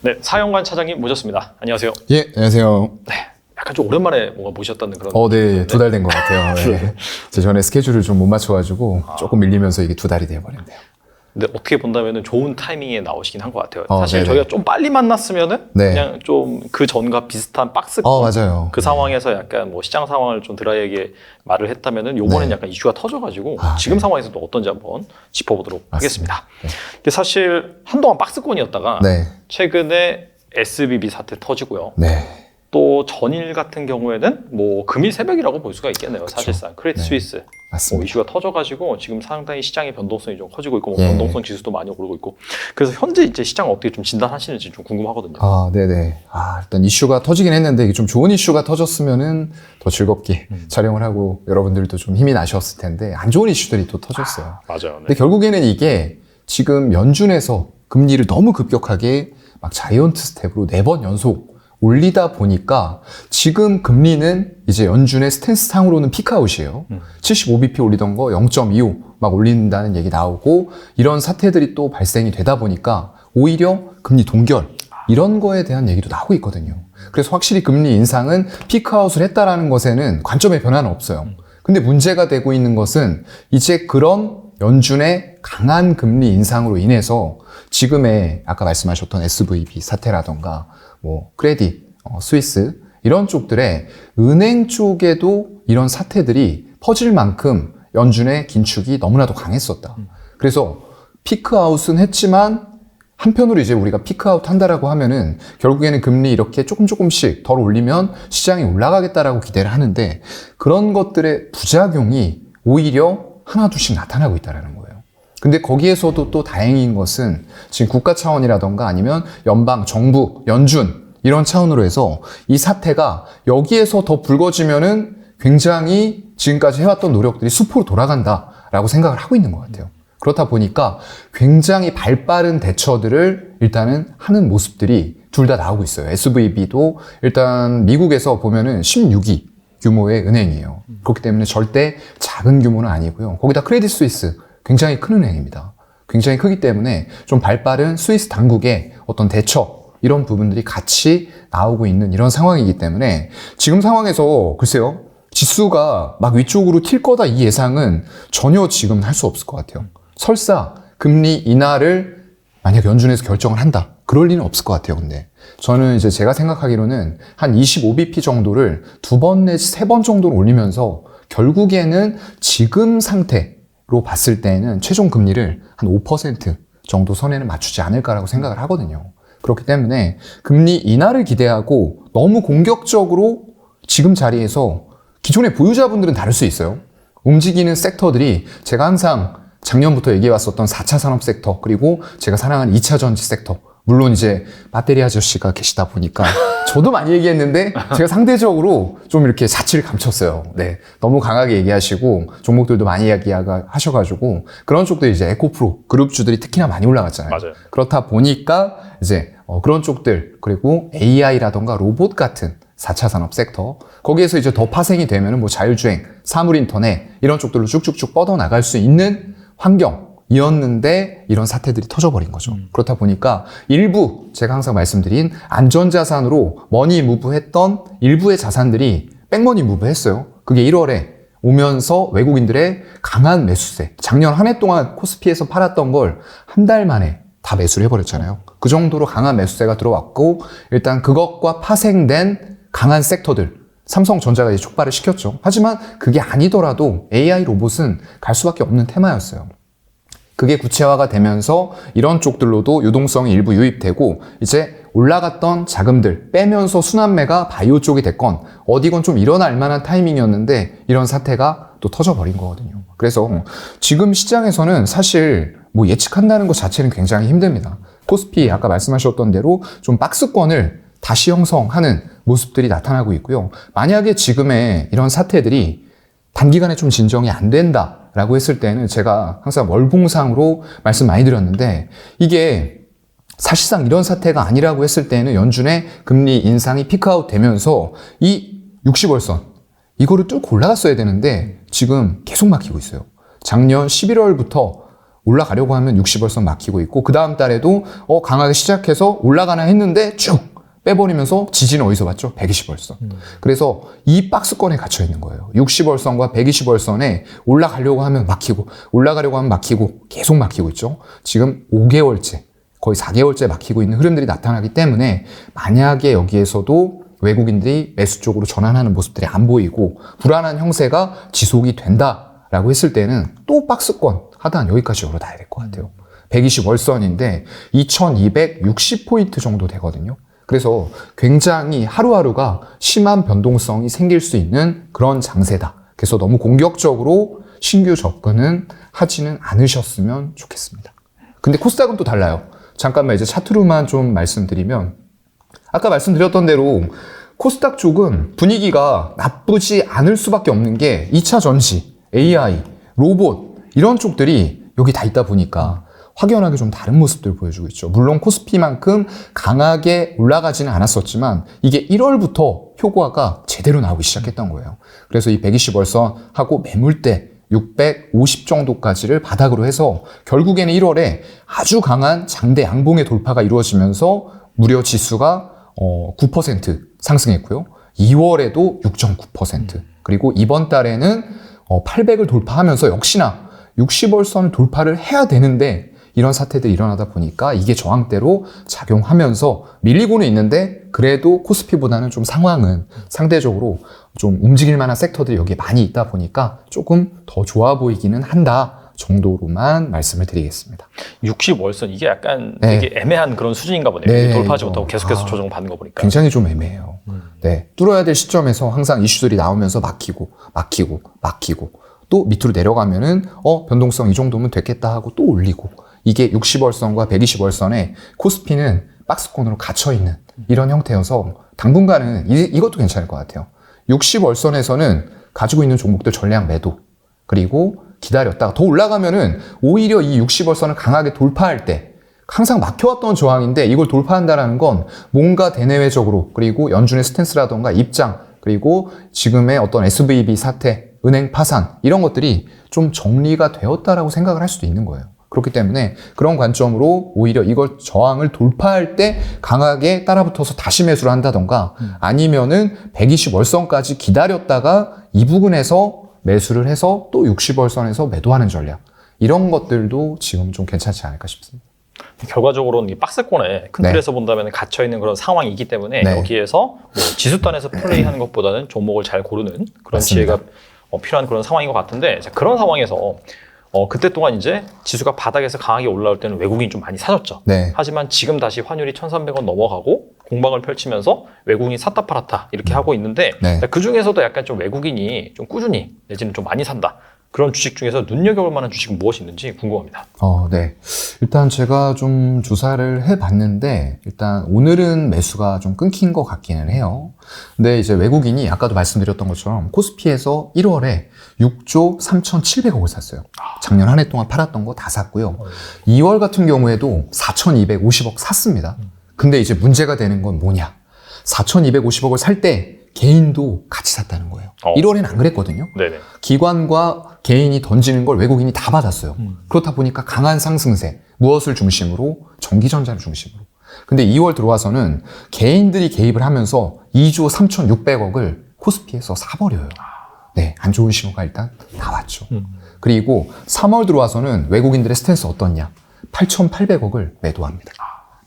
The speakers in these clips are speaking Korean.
네, 사영관 차장님 모셨습니다. 안녕하세요. 예, 안녕하세요. 네, 약간 좀 오랜만에 뭔가 모셨다는 그런. 네, 2달 된 것 같아요. 네. 제 전에 스케줄을 좀 못 맞춰가지고 조금 밀리면서 이게 2달이 돼버렸네요. 근데 어떻게 본다면은 좋은 타이밍에 나오시긴 한 것 같아요. 사실 네네. 저희가 좀 빨리 만났으면은 네. 그냥 좀 그 전과 비슷한 박스. 맞아요. 그 상황에서 약간 뭐 시장 상황을 좀 드라이에게 말을 했다면은 요번엔 네. 약간 이슈가 터져가지고 지금 네. 상황에서도 어떤지 한번 짚어보도록 맞습니다. 하겠습니다. 네. 근데 사실 한동안 박스권이었다가 네. 최근에 SBB 사태 터지고요. 네. 또 전일 같은 경우에는 뭐 금일 새벽이라고 볼 수가 있겠네요. 사실상 크레딧 네. 스위스 맞습니다. 뭐 이슈가 터져가지고 지금 상당히 시장의 변동성이 좀 커지고 있고 뭐 예. 변동성 지수도 많이 오르고 있고 그래서 현재 이제 시장을 어떻게 좀 진단하시는지 좀 궁금하거든요. 네네. 일단 이슈가 터지긴 했는데 이게 좀 좋은 이슈가 터졌으면은 더 즐겁게 촬영을 하고 여러분들도 좀 힘이 나셨을 텐데 안 좋은 이슈들이 또 터졌어요. 맞아요. 근데 결국에는 이게 지금 연준에서 금리를 너무 급격하게 막 자이언트 스텝으로 4번 연속 올리다 보니까 지금 금리는 이제 연준의 스탠스 상으로는 피크아웃이에요. 75bp 올리던 거 0.25 막 올린다는 얘기 나오고 이런 사태들이 또 발생이 되다 보니까 오히려 금리 동결 이런 거에 대한 얘기도 나오고 있거든요. 그래서 확실히 금리 인상은 피크아웃을 했다라는 것에는 관점의 변화는 없어요. 근데 문제가 되고 있는 것은 이제 그런 연준의 강한 금리 인상으로 인해서 지금의 아까 말씀하셨던 SVB 사태라던가 뭐 크레딧, 스위스 이런 쪽들의 은행 쪽에도 이런 사태들이 퍼질 만큼 연준의 긴축이 너무나도 강했었다. 그래서 피크아웃은 했지만 한편으로 이제 우리가 피크아웃 한다라고 하면은 결국에는 금리 이렇게 조금씩 덜 올리면 시장이 올라가겠다라고 기대를 하는데 그런 것들의 부작용이 오히려 하나둘씩 나타나고 있다는 거예요. 근데 거기에서도 또 다행인 것은 지금 국가 차원이라던가 아니면 연방, 정부, 연준 이런 차원으로 해서 이 사태가 여기에서 더 불거지면은 굉장히 지금까지 해왔던 노력들이 수포로 돌아간다라고 생각을 하고 있는 것 같아요. 그렇다 보니까 굉장히 발빠른 대처들을 일단은 하는 모습들이 둘 다 나오고 있어요. SVB도 일단 미국에서 보면은 16위 규모의 은행이에요. 그렇기 때문에 절대 작은 규모는 아니고요. 거기다 크레딧 스위스 굉장히 큰 은행입니다. 굉장히 크기 때문에 좀 발빠른 스위스 당국의 어떤 대처 이런 부분들이 같이 나오고 있는 이런 상황이기 때문에 지금 상황에서 글쎄요. 지수가 막 위쪽으로 튈 거다 이 예상은 전혀 지금 할 수 없을 것 같아요. 설사 금리 인하를 만약 연준에서 결정을 한다. 그럴 리는 없을 것 같아요. 근데 저는 이제 제가 생각하기로는 한 25bp 정도를 2번 내지 3번 정도로 올리면서 결국에는 지금 상태로 봤을 때는 최종 금리를 한 5% 정도 선에는 맞추지 않을까라고 생각을 하거든요. 그렇기 때문에 금리 인하를 기대하고 너무 공격적으로 지금 자리에서 기존의 보유자분들은 다를 수 있어요. 움직이는 섹터들이 제가 항상 작년부터 얘기해왔었던 4차 산업 섹터 그리고 제가 사랑하는 2차 전지 섹터 물론 이제 배터리 아저씨가 계시다 보니까 저도 많이 얘기했는데 제가 상대적으로 좀 이렇게 사치를 감췄어요. 네, 너무 강하게 얘기하시고 종목들도 많이 이야기하셔가지고 그런 쪽들이 이제 에코프로 그룹주들이 특히나 많이 올라갔잖아요. 맞아요. 그렇다 보니까 이제 그런 쪽들 그리고 AI라던가 로봇 같은 4차 산업 섹터 거기에서 이제 더 파생이 되면은 뭐 자율주행, 사물인터넷 이런 쪽들로 쭉쭉쭉 뻗어나갈 수 있는 환경이었는데 이런 사태들이 터져버린 거죠. 그렇다 보니까 일부 제가 항상 말씀드린 안전자산으로 머니 무브했던 일부의 자산들이 백머니 무브했어요. 그게 1월에 오면서 외국인들의 강한 매수세 작년 한 해 동안 코스피에서 팔았던 걸 한 달 만에 다 매수를 해버렸잖아요. 그 정도로 강한 매수세가 들어왔고 일단 그것과 파생된 강한 섹터들 삼성전자가 이제 촉발을 시켰죠. 하지만 그게 아니더라도 AI 로봇은 갈 수밖에 없는 테마였어요. 그게 구체화가 되면서 이런 쪽들로도 유동성이 일부 유입되고 이제 올라갔던 자금들 빼면서 순환매가 바이오 쪽이 됐건 어디건 좀 일어날 만한 타이밍이었는데 이런 사태가 또 터져버린 거거든요. 그래서 지금 시장에서는 사실 뭐 예측한다는 것 자체는 굉장히 힘듭니다. 코스피 아까 말씀하셨던 대로 좀 박스권을 다시 형성하는 모습들이 나타나고 있고요. 만약에 지금의 이런 사태들이 단기간에 좀 진정이 안 된다라고 했을 때는 제가 항상 월봉상으로 말씀 많이 드렸는데 이게 사실상 이런 사태가 아니라고 했을 때는 연준의 금리 인상이 피크아웃 되면서 이 60월선 이거를 뚫고 올라갔어야 되는데 지금 계속 막히고 있어요. 작년 11월부터 올라가려고 하면 60월선 막히고 있고 그 다음 달에도 강하게 시작해서 올라가나 했는데 쭉 빼버리면서 지지는 어디서 봤죠? 120월선. 그래서 이 박스권에 갇혀 있는 거예요. 60월선과 120월선에 올라가려고 하면 막히고 올라가려고 하면 막히고 계속 막히고 있죠. 지금 5개월째 거의 4개월째 막히고 있는 흐름들이 나타나기 때문에 만약에 여기에서도 외국인들이 매수 쪽으로 전환하는 모습들이 안 보이고 불안한 형세가 지속이 된다라고 했을 때는 또 박스권 하단 여기까지 열어놔야 될 것 같아요. 120월선인데 2260포인트 정도 되거든요. 그래서 굉장히 하루하루가 심한 변동성이 생길 수 있는 그런 장세다. 그래서 너무 공격적으로 신규 접근은 하지는 않으셨으면 좋겠습니다. 근데 코스닥은 또 달라요. 잠깐만 이제 차트로만 좀 말씀드리면 아까 말씀드렸던 대로 코스닥 쪽은 분위기가 나쁘지 않을 수밖에 없는 게 2차 전지, AI, 로봇 이런 쪽들이 여기 다 있다 보니까 확연하게 좀 다른 모습들을 보여주고 있죠. 물론 코스피만큼 강하게 올라가지는 않았었지만 이게 1월부터 효과가 제대로 나오기 시작했던 거예요. 그래서 이 120월선하고 매물대 650 정도까지를 바닥으로 해서 결국에는 1월에 아주 강한 장대 양봉의 돌파가 이루어지면서 무려 지수가 9% 상승했고요. 2월에도 6.9% 그리고 이번 달에는 800을 돌파하면서 역시나 60월선을 돌파를 해야 되는데 이런 사태들이 일어나다 보니까 이게 저항대로 작용하면서 밀리고는 있는데 그래도 코스피보다는 좀 상황은 상대적으로 좀 움직일 만한 섹터들이 여기에 많이 있다 보니까 조금 더 좋아 보이기는 한다 정도로만 말씀을 드리겠습니다. 60월선 이게 약간 네. 되게 애매한 그런 수준인가 보네요. 네, 돌파하지 못하고 계속해서 조정받는 거 보니까. 굉장히 좀 애매해요. 네, 뚫어야 될 시점에서 항상 이슈들이 나오면서 막히고 또 밑으로 내려가면은 변동성 이 정도면 됐겠다 하고 또 올리고 이게 60월선과 120월선에 코스피는 박스권으로 갇혀있는 이런 형태여서 당분간은 이것도 괜찮을 것 같아요. 60월선에서는 가지고 있는 종목들 전량 매도 그리고 기다렸다가 더 올라가면은 오히려 이 60월선을 강하게 돌파할 때 항상 막혀왔던 저항인데 이걸 돌파한다는 건 뭔가 대내외적으로 그리고 연준의 스탠스라던가 입장 그리고 지금의 어떤 SVB 사태, 은행 파산 이런 것들이 좀 정리가 되었다라고 생각을 할 수도 있는 거예요. 그렇기 때문에 그런 관점으로 오히려 이걸 저항을 돌파할 때 강하게 따라붙어서 다시 매수를 한다던가 아니면은 120월선까지 기다렸다가 이 부근에서 매수를 해서 또 60월선에서 매도하는 전략 이런 것들도 지금 좀 괜찮지 않을까 싶습니다. 결과적으로는 이 박스권에 큰 네. 틀에서 본다면 갇혀있는 그런 상황이기 때문에 네. 여기에서 뭐 지수단에서 플레이하는 것보다는 종목을 잘 고르는 그런 맞습니다. 지혜가 필요한 그런 상황인 것 같은데 자, 그런 상황에서 그때 동안 이제 지수가 바닥에서 강하게 올라올 때는 외국인이 좀 많이 사줬죠. 네. 하지만 지금 다시 환율이 1,300원 넘어가고 공방을 펼치면서 외국인이 샀다 팔았다 이렇게 하고 있는데 네. 그 중에서도 약간 좀 외국인이 좀 꾸준히 내지는 좀 많이 산다. 그런 주식 중에서 눈여겨볼 만한 주식은 무엇이 있는지 궁금합니다. 네. 일단 제가 좀 조사를 해봤는데, 일단 오늘은 매수가 좀 끊긴 것 같기는 해요. 근데 이제 외국인이 아까도 말씀드렸던 것처럼 코스피에서 1월에 6조 3,700억을 샀어요. 작년 한 해 동안 팔았던 거 다 샀고요. 2월 같은 경우에도 4,250억 샀습니다. 근데 이제 문제가 되는 건 뭐냐? 4,250억을 살 때 개인도 같이 샀다는 거예요. 1월에는 안 그랬거든요. 네네. 기관과 개인이 던지는 걸 외국인이 다 받았어요. 그렇다 보니까 강한 상승세, 무엇을 중심으로? 전기전자를 중심으로. 근데 2월 들어와서는 개인들이 개입을 하면서 2조 3,600억을 코스피에서 사버려요. 네, 안 좋은 신호가 일단 나왔죠. 그리고 3월 들어와서는 외국인들의 스탠스 어떻냐? 8,800억을 매도합니다.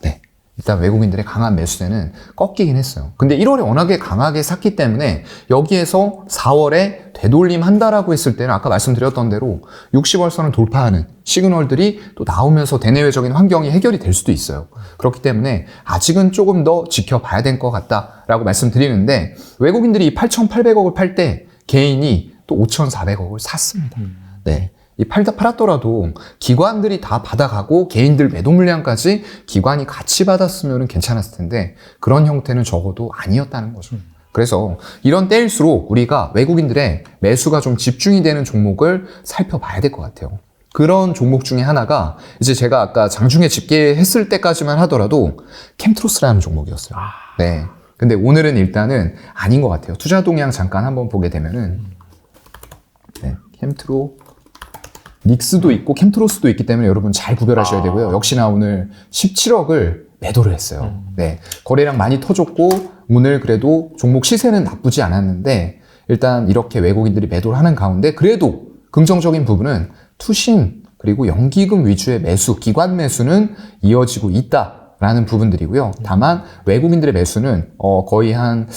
네. 일단 외국인들의 강한 매수세는 꺾이긴 했어요. 근데 1월에 워낙에 강하게 샀기 때문에 여기에서 4월에 되돌림 한다라고 했을 때는 아까 말씀드렸던 대로 60월선을 돌파하는 시그널들이 또 나오면서 대내외적인 환경이 해결이 될 수도 있어요. 그렇기 때문에 아직은 조금 더 지켜봐야 될 것 같다라고 말씀드리는데 외국인들이 8,800억을 팔 때 개인이 또 5,400억을 샀습니다. 네. 이 팔았더라도 기관들이 다 받아가고 개인들 매도 물량까지 기관이 같이 받았으면 괜찮았을 텐데 그런 형태는 적어도 아니었다는 거죠. 그래서 이런 때일수록 우리가 외국인들의 매수가 좀 집중이 되는 종목을 살펴봐야 될 것 같아요. 그런 종목 중에 하나가 이제 제가 아까 장중에 집계했을 때까지만 하더라도 캠트로스라는 종목이었어요. 네. 근데 오늘은 일단은 아닌 것 같아요. 투자 동향 잠깐 한번 보게 되면은 네, 캠트로 닉스도 있고 캠트로스도 있기 때문에 여러분 잘 구별하셔야 되고요. 역시나 오늘 17억을 매도를 했어요. 네, 거래량 많이 터졌고 오늘 그래도 종목 시세는 나쁘지 않았는데 일단 이렇게 외국인들이 매도를 하는 가운데 그래도 긍정적인 부분은 투신 그리고 연기금 위주의 매수, 기관 매수는 이어지고 있다라는 부분들이고요. 다만 외국인들의 매수는 거의 한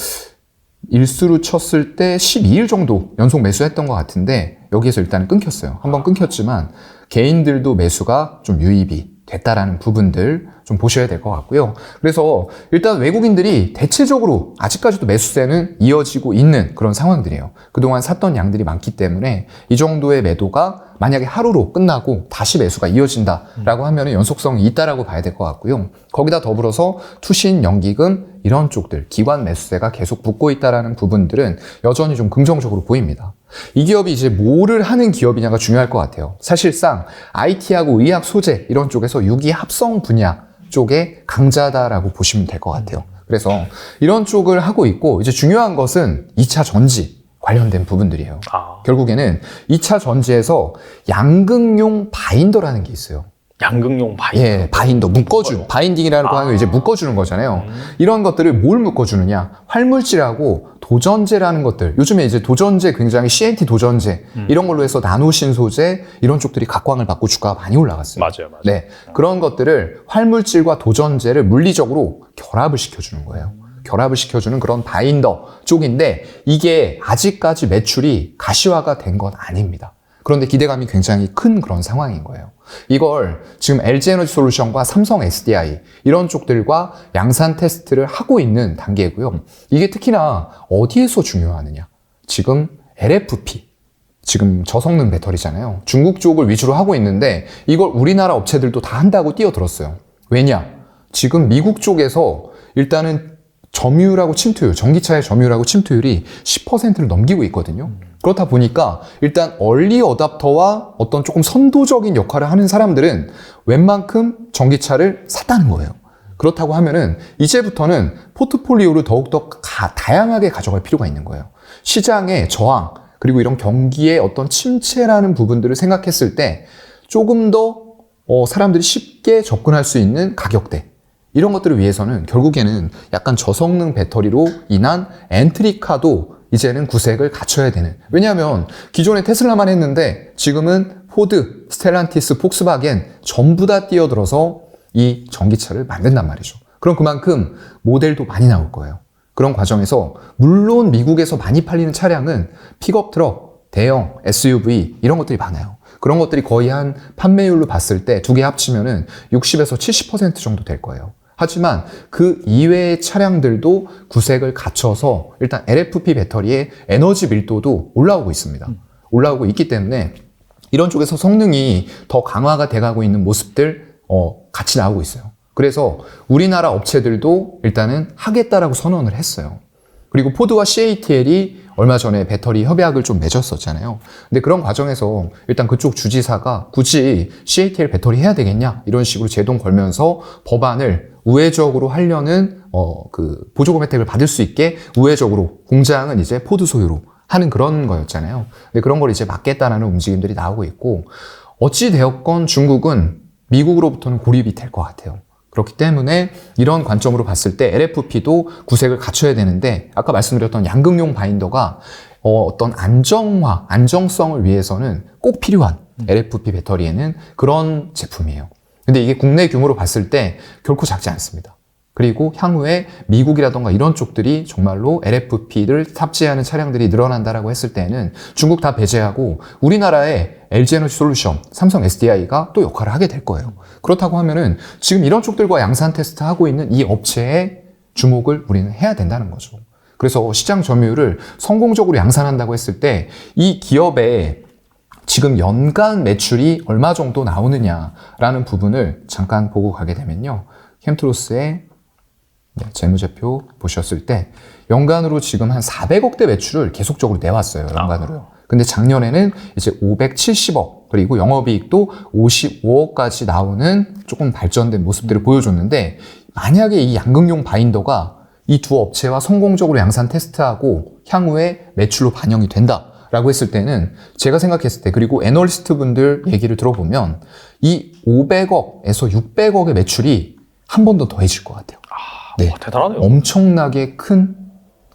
일수로 쳤을 때 12일 정도 연속 매수했던 것 같은데 여기에서 일단 끊겼어요. 한번 끊겼지만 개인들도 매수가 좀 유입이 됐다라는 부분들 좀 보셔야 될 것 같고요. 그래서 일단 외국인들이 대체적으로 아직까지도 매수세는 이어지고 있는 그런 상황들이에요. 그동안 샀던 양들이 많기 때문에 이 정도의 매도가 만약에 하루로 끝나고 다시 매수가 이어진다라고 하면 연속성이 있다라고 봐야 될 것 같고요. 거기다 더불어서 투신, 연기금 이런 쪽들, 기관 매수세가 계속 붙고 있다라는 부분들은 여전히 좀 긍정적으로 보입니다. 이 기업이 이제 뭐를 하는 기업이냐가 중요할 것 같아요. 사실상 IT하고 의학 소재 이런 쪽에서 유기 합성 분야 쪽에 강자다라고 보시면 될 것 같아요. 그래서 이런 쪽을 하고 있고 이제 중요한 것은 2차 전지 관련된 부분들이에요. 결국에는 2차 전지에서 양극용 바인더라는 게 있어요. 양극용 바인더. 예, 바인더, 묶어준. 바인딩이라는 거 하는 거 이제 묶어주는 거잖아요. 이런 것들을 뭘 묶어주느냐? 활물질하고 도전제라는 것들. 요즘에 이제 도전제 굉장히 CNT 도전제 이런 걸로 해서 나노신소재 이런 쪽들이 각광을 받고 주가가 많이 올라갔어요. 맞아요. 네, 그런 것들을 활물질과 도전제를 물리적으로 결합을 시켜주는 거예요. 결합을 시켜주는 그런 바인더 쪽인데 이게 아직까지 매출이 가시화가 된 건 아닙니다. 그런데 기대감이 굉장히 큰 그런 상황인 거예요. 이걸 지금 LG에너지솔루션과 삼성 SDI 이런 쪽들과 양산 테스트를 하고 있는 단계고요. 이게 특히나 어디에서 중요하느냐? 지금 LFP, 지금 저성능 배터리잖아요. 중국 쪽을 위주로 하고 있는데 이걸 우리나라 업체들도 다 한다고 뛰어들었어요. 왜냐? 지금 미국 쪽에서 일단은 점유율하고 침투율, 전기차의 점유율하고 침투율이 10%를 넘기고 있거든요. 그렇다 보니까 일단 얼리 어답터와 어떤 조금 선도적인 역할을 하는 사람들은 웬만큼 전기차를 샀다는 거예요. 그렇다고 하면은 이제부터는 포트폴리오를 더욱더 다양하게 가져갈 필요가 있는 거예요. 시장의 저항, 그리고 이런 경기의 어떤 침체라는 부분들을 생각했을 때 조금 더 사람들이 쉽게 접근할 수 있는 가격대, 이런 것들을 위해서는 결국에는 약간 저성능 배터리로 인한 엔트리카도 이제는 구색을 갖춰야 되는. 왜냐하면 기존에 테슬라만 했는데 지금은 포드, 스텔란티스, 폭스바겐 전부 다 뛰어들어서 이 전기차를 만든단 말이죠. 그럼 그만큼 모델도 많이 나올 거예요. 그런 과정에서 물론 미국에서 많이 팔리는 차량은 픽업 트럭, 대형, SUV 이런 것들이 많아요. 그런 것들이 거의 한 판매율로 봤을 때 두 개 합치면은 60에서 70% 정도 될 거예요. 하지만 그 이외의 차량들도 구색을 갖춰서 일단 LFP 배터리의 에너지 밀도도 올라오고 있습니다. 올라오고 있기 때문에 이런 쪽에서 성능이 더 강화가 돼가고 있는 모습들 같이 나오고 있어요. 그래서 우리나라 업체들도 일단은 하겠다라고 선언을 했어요. 그리고 포드와 CATL이 얼마 전에 배터리 협약을 좀 맺었었잖아요. 근데 그런 과정에서 일단 그쪽 주지사가 굳이 CATL 배터리 해야 되겠냐 이런 식으로 제동 걸면서 법안을 우회적으로 하려는 그 보조금 혜택을 받을 수 있게 우회적으로 공장은 이제 포드 소유로 하는 그런 거였잖아요. 근데 그런 걸 이제 막겠다라는 움직임들이 나오고 있고 어찌 되었건 중국은 미국으로부터는 고립이 될 것 같아요. 그렇기 때문에 이런 관점으로 봤을 때 LFP도 구색을 갖춰야 되는데 아까 말씀드렸던 양극용 바인더가 어떤 안정성을 위해서는 꼭 필요한 LFP 배터리에는 그런 제품이에요. 근데 이게 국내 규모로 봤을 때 결코 작지 않습니다. 그리고 향후에 미국이라던가 이런 쪽들이 정말로 LFP를 탑재하는 차량들이 늘어난다라고 했을 때는 중국 다 배제하고 우리나라의 LG에너지솔루션, 삼성 SDI가 또 역할을 하게 될 거예요. 그렇다고 하면은 지금 이런 쪽들과 양산 테스트 하고 있는 이 업체에 주목을 우리는 해야 된다는 거죠. 그래서 시장 점유율을 성공적으로 양산한다고 했을 때 이 기업의 지금 연간 매출이 얼마 정도 나오느냐라는 부분을 잠깐 보고 가게 되면요. 캠트로스의 재무제표 보셨을 때 연간으로 지금 한 400억대 매출을 계속적으로 내왔어요. 연간으로요. 근데 작년에는 이제 570억 그리고 영업이익도 55억까지 나오는 조금 발전된 모습들을 보여줬는데 만약에 이 양극용 바인더가 이 두 업체와 성공적으로 양산 테스트하고 향후에 매출로 반영이 된다. 라고 했을 때는 제가 생각했을 때 그리고 애널리스트 분들 얘기를 들어보면 이 500억에서 600억의 매출이 한 번 더 더해질 것 같아요. 네. 와, 대단하네요. 엄청나게 큰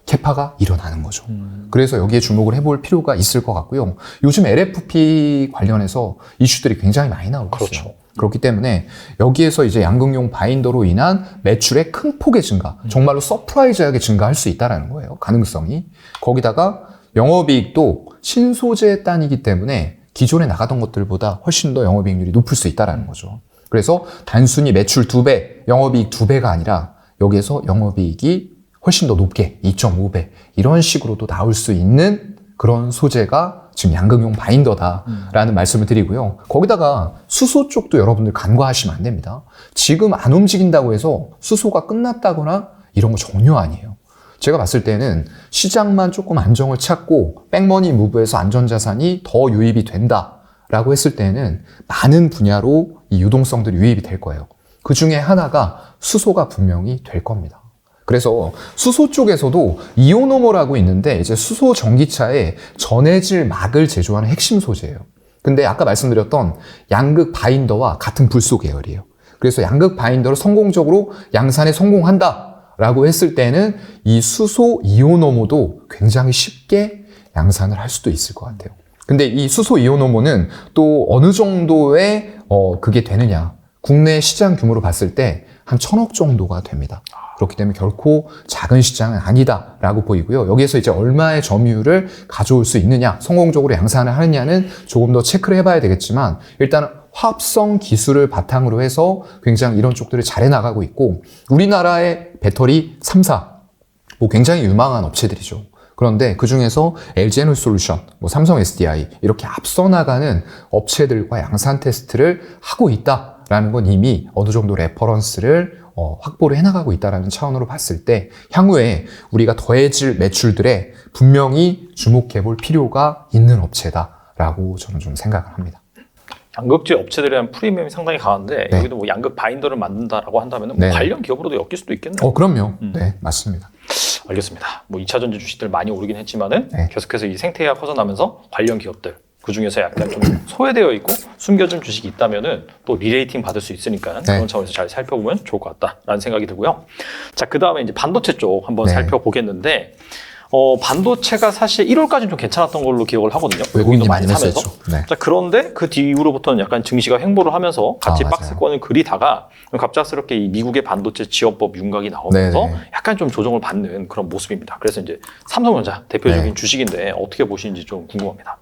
캐파가 일어나는 거죠. 그래서 여기에 주목을 해볼 필요가 있을 것 같고요. 요즘 LFP 관련해서 이슈들이 굉장히 많이 나오고 있어요. 그렇죠. 그렇기 때문에 여기에서 이제 양극용 바인더로 인한 매출의 큰 폭의 증가, 정말로 서프라이즈하게 증가할 수 있다는 거예요. 가능성이. 거기다가 영업이익도 신소재 단이기 때문에 기존에 나가던 것들보다 훨씬 더 영업이익률이 높을 수 있다는 거죠. 그래서 단순히 매출 2배, 영업이익 2배가 아니라 여기에서 영업이익이 훨씬 더 높게 2.5배 이런 식으로도 나올 수 있는 그런 소재가 지금 양극용 바인더다라는 말씀을 드리고요. 거기다가 수소 쪽도 여러분들 간과하시면 안 됩니다. 지금 안 움직인다고 해서 수소가 끝났다거나 이런 거 전혀 아니에요. 제가 봤을 때는 시장만 조금 안정을 찾고 백머니 무브에서 안전자산이 더 유입이 된다라고 했을 때는 많은 분야로 이 유동성들이 유입이 될 거예요. 그 중에 하나가 수소가 분명히 될 겁니다. 그래서 수소 쪽에서도 이오노모라고 있는데 이제 수소 전기차의 전해질 막을 제조하는 핵심 소재예요. 근데 아까 말씀드렸던 양극 바인더와 같은 불소 계열이에요. 그래서 양극 바인더를 성공적으로 양산에 성공한다라고 했을 때는 이 수소 이오노모도 굉장히 쉽게 양산을 할 수도 있을 것 같아요. 근데 이 수소 이오노모는 또 어느 정도의 그게 되느냐. 국내 시장 규모로 봤을 때 한 1,000억 정도가 됩니다. 그렇기 때문에 결코 작은 시장은 아니다라고 보이고요. 여기에서 이제 얼마의 점유율을 가져올 수 있느냐, 성공적으로 양산을 하느냐는 조금 더 체크를 해봐야 되겠지만 일단 화합성 기술을 바탕으로 해서 굉장히 이런 쪽들을 잘 해나가고 있고 우리나라의 배터리 3사 뭐 굉장히 유망한 업체들이죠. 그런데 그 중에서 LG에너지솔루션, 삼성 SDI 이렇게 앞서 나가는 업체들과 양산 테스트를 하고 있다라는 건 이미 어느 정도 레퍼런스를 확보를 해나가고 있다는 차원으로 봤을 때 향후에 우리가 더해질 매출들에 분명히 주목해 볼 필요가 있는 업체다라고 저는 좀 생각을 합니다. 양극재 업체들에 대한 프리미엄이 상당히 강한데 네. 여기도 뭐 양극 바인더를 만든다라고 한다면 네. 관련 기업으로도 엮일 수도 있겠네요. 그럼요. 네, 맞습니다. 알겠습니다. 뭐 2차전지 주식들 많이 오르긴 했지만은 네. 계속해서 이 생태계가 커져나면서 관련 기업들 그 중에서 약간 좀 소외되어 있고 숨겨진 주식이 있다면은 또 리레이팅 받을 수 있으니까 네. 그런 차원에서 잘 살펴보면 좋을 것 같다라는 생각이 들고요. 자, 그 다음에 이제 반도체 쪽 한번 네. 살펴보겠는데 반도체가 사실 1월까지는 좀 괜찮았던 걸로 기억을 하거든요. 외국인이 외국인도 많이 사면서. 매수했죠. 네. 자, 그런데 그 뒤로부터는 약간 증시가 횡보를 하면서 같이 맞아요. 박스권을 그리다가 갑작스럽게 이 미국의 반도체 지원법 윤곽이 나오면서 네네. 약간 좀 조정을 받는 그런 모습입니다. 그래서 이제 삼성전자 대표적인 네. 주식인데 어떻게 보시는지 좀 궁금합니다.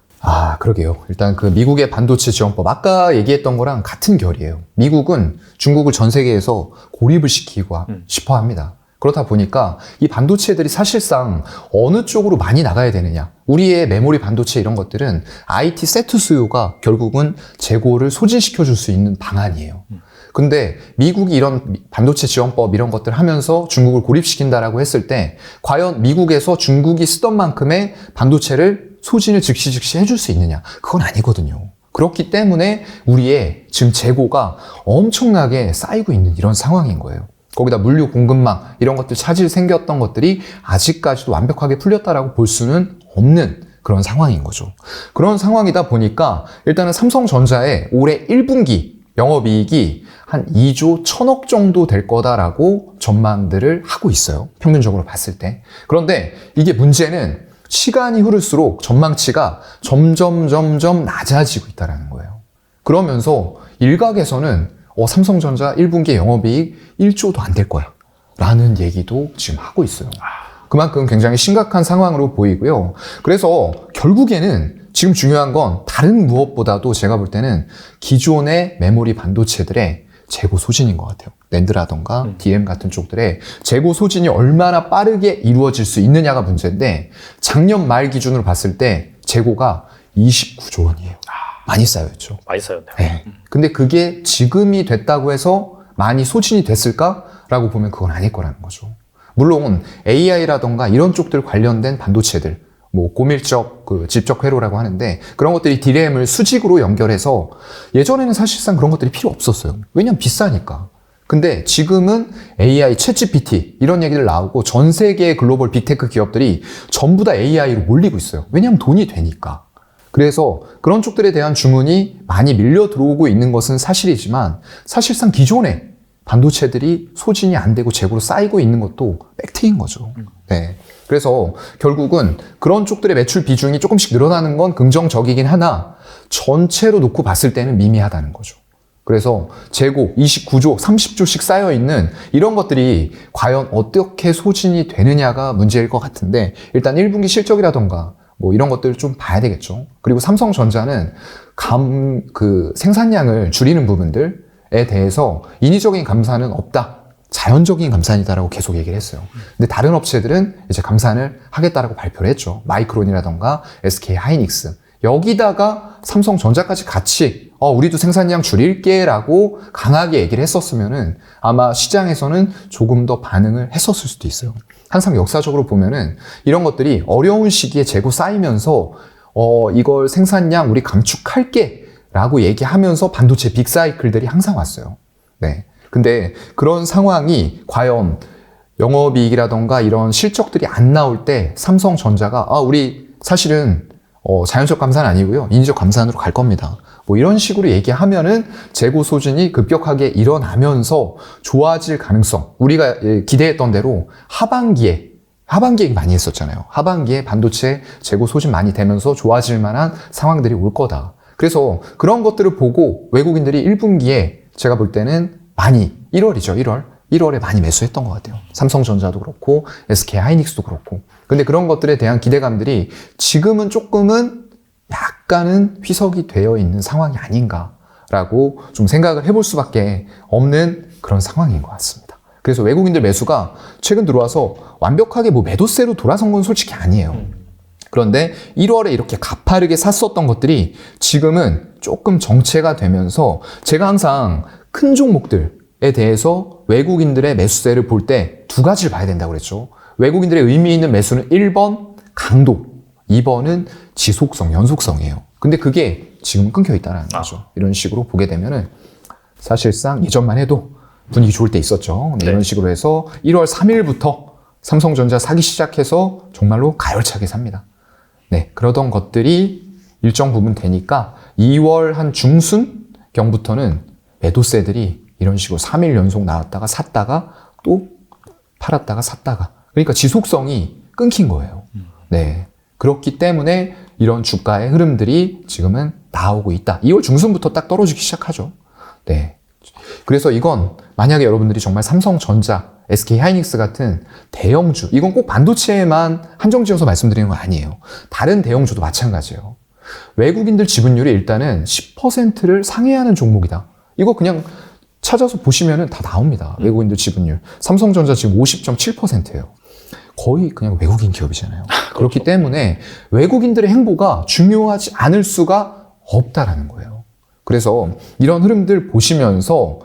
그러게요. 일단 그 미국의 반도체 지원법 아까 얘기했던 거랑 같은 결이에요. 미국은 중국을 전 세계에서 고립을 시키고 싶어 합니다. 그렇다 보니까 이 반도체들이 사실상 어느 쪽으로 많이 나가야 되느냐. 우리의 메모리 반도체 이런 것들은 IT 세트 수요가 결국은 재고를 소진시켜 줄 수 있는 방안이에요. 근데 미국이 이런 반도체 지원법 이런 것들 하면서 중국을 고립시킨다라고 했을 때 과연 미국에서 중국이 쓰던 만큼의 반도체를 소진을 즉시 해줄 수 있느냐? 그건 아니거든요. 그렇기 때문에 우리의 지금 재고가 엄청나게 쌓이고 있는 이런 상황인 거예요. 거기다 물류 공급망 이런 것들 차질 생겼던 것들이 아직까지도 완벽하게 풀렸다라고 볼 수는 없는 그런 상황인 거죠. 그런 상황이다 보니까 일단은 삼성전자의 올해 1분기 영업이익이 한 2조 1,000억 정도 될 거다라고 전망들을 하고 있어요. 평균적으로 봤을 때. 그런데 이게 문제는 시간이 흐를수록 전망치가 점점 낮아지고 있다는 거예요. 그러면서 일각에서는 삼성전자 1분기 영업이익 1조도 안 될 거야 라는 얘기도 지금 하고 있어요. 그만큼 굉장히 심각한 상황으로 보이고요. 그래서 결국에는 지금 중요한 건 다른 무엇보다도 제가 볼 때는 기존의 메모리 반도체들의 재고 소진인 것 같아요. 낸드라던가 DM 같은 쪽들의 재고 소진이 얼마나 빠르게 이루어질 수 있느냐가 문제인데 작년 말 기준으로 봤을 때 재고가 29조 원이에요. 많이 쌓여있죠. 많이 쌓였네요. 네. 근데 그게 지금이 됐다고 해서 많이 소진이 됐을까라고 보면 그건 아닐 거라는 거죠. 물론 AI라던가 이런 쪽들 관련된 반도체들, 고밀접 집적 회로라고 하는데 그런 것들이 DRAM을 수직으로 연결해서 예전에는 사실상 그런 것들이 필요 없었어요. 왜냐면 비싸니까. 근데 지금은 AI, 챗GPT 이런 얘기들 나오고 전 세계의 글로벌 빅테크 기업들이 전부 다 AI로 몰리고 있어요. 왜냐하면 돈이 되니까. 그래서 그런 쪽들에 대한 주문이 많이 밀려 들어오고 있는 것은 사실이지만 사실상 기존에 반도체들이 소진이 안 되고 재고로 쌓이고 있는 것도 팩트인 거죠. 네. 그래서 결국은 그런 쪽들의 매출 비중이 조금씩 늘어나는 건 긍정적이긴 하나 전체로 놓고 봤을 때는 미미하다는 거죠. 그래서 재고 29조, 30조씩 쌓여있는 이런 것들이 과연 어떻게 소진이 되느냐가 문제일 것 같은데 일단 1분기 실적이라던가 뭐 이런 것들을 좀 봐야 되겠죠. 그리고 삼성전자는 생산량을 줄이는 부분들에 대해서 인위적인 감산은 없다. 자연적인 감산이다라고 계속 얘기를 했어요. 근데 다른 업체들은 이제 감산을 하겠다라고 발표를 했죠. 마이크론이라던가 SK 하이닉스. 여기다가 삼성전자까지 같이 우리도 생산량 줄일게 라고 강하게 얘기를 했었으면은 아마 시장에서는 조금 더 반응을 했었을 수도 있어요. 항상 역사적으로 보면은 이런 것들이 어려운 시기에 재고 쌓이면서 이걸 생산량 우리 감축할게 라고 얘기하면서 반도체 빅사이클들이 항상 왔어요. 네. 근데 그런 상황이 과연 영업이익이라던가 이런 실적들이 안 나올 때 삼성전자가 우리 사실은 자연적 감산 아니고요. 인위적 감산으로 갈 겁니다. 뭐 이런 식으로 얘기하면은 재고 소진이 급격하게 일어나면서 좋아질 가능성. 우리가 기대했던 대로 하반기에 얘기 많이 했었잖아요. 하반기에 반도체 재고 소진 많이 되면서 좋아질 만한 상황들이 올 거다. 그래서 그런 것들을 보고 외국인들이 1분기에 제가 볼 때는 많이 1월에 많이 매수했던 것 같아요. 삼성전자도 그렇고 SK 하이닉스도 그렇고. 근데 그런 것들에 대한 기대감들이 지금은 조금은 약간은 희석이 되어 있는 상황이 아닌가라고 좀 생각을 해볼 수밖에 없는 그런 상황인 것 같습니다. 그래서 외국인들 매수가 최근 들어와서 완벽하게 뭐 매도세로 돌아선 건 솔직히 아니에요. 그런데 1월에 이렇게 가파르게 샀었던 것들이 지금은 조금 정체가 되면서 제가 항상 큰 종목들에 대해서 외국인들의 매수세를 볼 때 두 가지를 봐야 된다고 그랬죠. 외국인들의 의미 있는 매수는 1번 강도, 2번은 지속성, 연속성이에요. 근데 그게 지금 끊겨 있다는 거죠. 이런 식으로 보게 되면은 사실상 예전만 해도 분위기 좋을 때 있었죠. 네. 이런 식으로 해서 1월 3일부터 삼성전자 사기 시작해서 정말로 가열차게 삽니다. 네, 그러던 것들이 일정 부분 되니까 2월 한 중순경부터는 매도세들이 이런 식으로 3일 연속 나왔다가 샀다가 또 팔았다가 샀다가 그러니까 지속성이 끊긴 거예요. 네, 그렇기 때문에 이런 주가의 흐름들이 지금은 나오고 있다. 2월 중순부터 딱 떨어지기 시작하죠. 네, 그래서 이건 만약에 여러분들이 정말 삼성전자, SK 하이닉스 같은 대형주, 이건 꼭 반도체에만 한정지어서 말씀드리는 건 아니에요. 다른 대형주도 마찬가지예요. 외국인들 지분율이 일단은 10%를 상회하는 종목이다. 이거 그냥 찾아서 보시면은 다 나옵니다. 외국인들 지분율. 삼성전자 지금 50.7%예요. 거의 그냥 외국인 기업이잖아요. 그렇기 때문에 외국인들의 행보가 중요하지 않을 수가 없다라는 거예요. 그래서 이런 흐름들 보시면서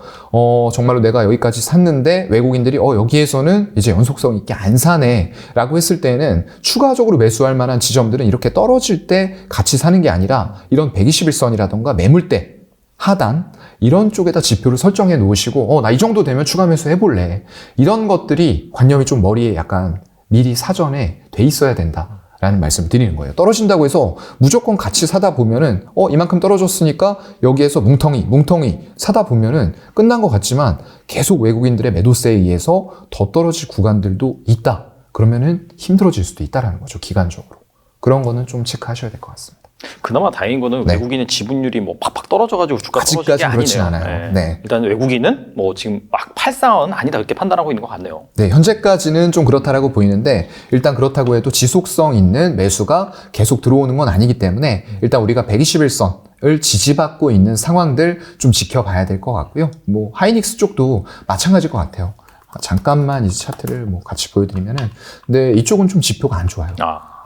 정말로 내가 여기까지 샀는데 외국인들이 여기에서는 이제 연속성 있게 안 사네 라고 했을 때는 추가적으로 매수할 만한 지점들은 이렇게 떨어질 때 같이 사는 게 아니라 이런 121선이라던가 매물대 하단 이런 쪽에다 지표를 설정해 놓으시고 나 이 정도 되면 추가 매수 해볼래. 이런 것들이 관념이 좀 머리에 약간 미리 사전에 돼 있어야 된다 라는 말씀을 드리는 거예요. 떨어진다고 해서 무조건 같이 사다 보면은 이만큼 떨어졌으니까 여기에서 뭉텅이 사다 보면은 끝난 것 같지만 계속 외국인들의 매도세에 의해서 더 떨어질 구간들도 있다. 그러면은 힘들어질 수도 있다라는 거죠. 기간적으로. 그런 거는 좀 체크하셔야 될 것 같습니다. 그나마 다행인 거는 네. 외국인의 지분율이 뭐 팍팍 떨어져가지고 주가 떨어진 게 아직까지 그렇진 아니네요. 않아요. 네. 네. 일단 외국인은 뭐 지금 막 팔 상황은 아니다 이렇게 판단하고 있는 것 같네요. 네, 현재까지는 좀 그렇다라고 보이는데 일단 그렇다고 해도 지속성 있는 매수가 계속 들어오는 건 아니기 때문에 일단 우리가 121선을 지지받고 있는 상황들 좀 지켜봐야 될 것 같고요. 뭐 하이닉스 쪽도 마찬가지일 것 같아요. 잠깐만 이 차트를 뭐 같이 보여드리면은 근데 이쪽은 좀 지표가 안 좋아요.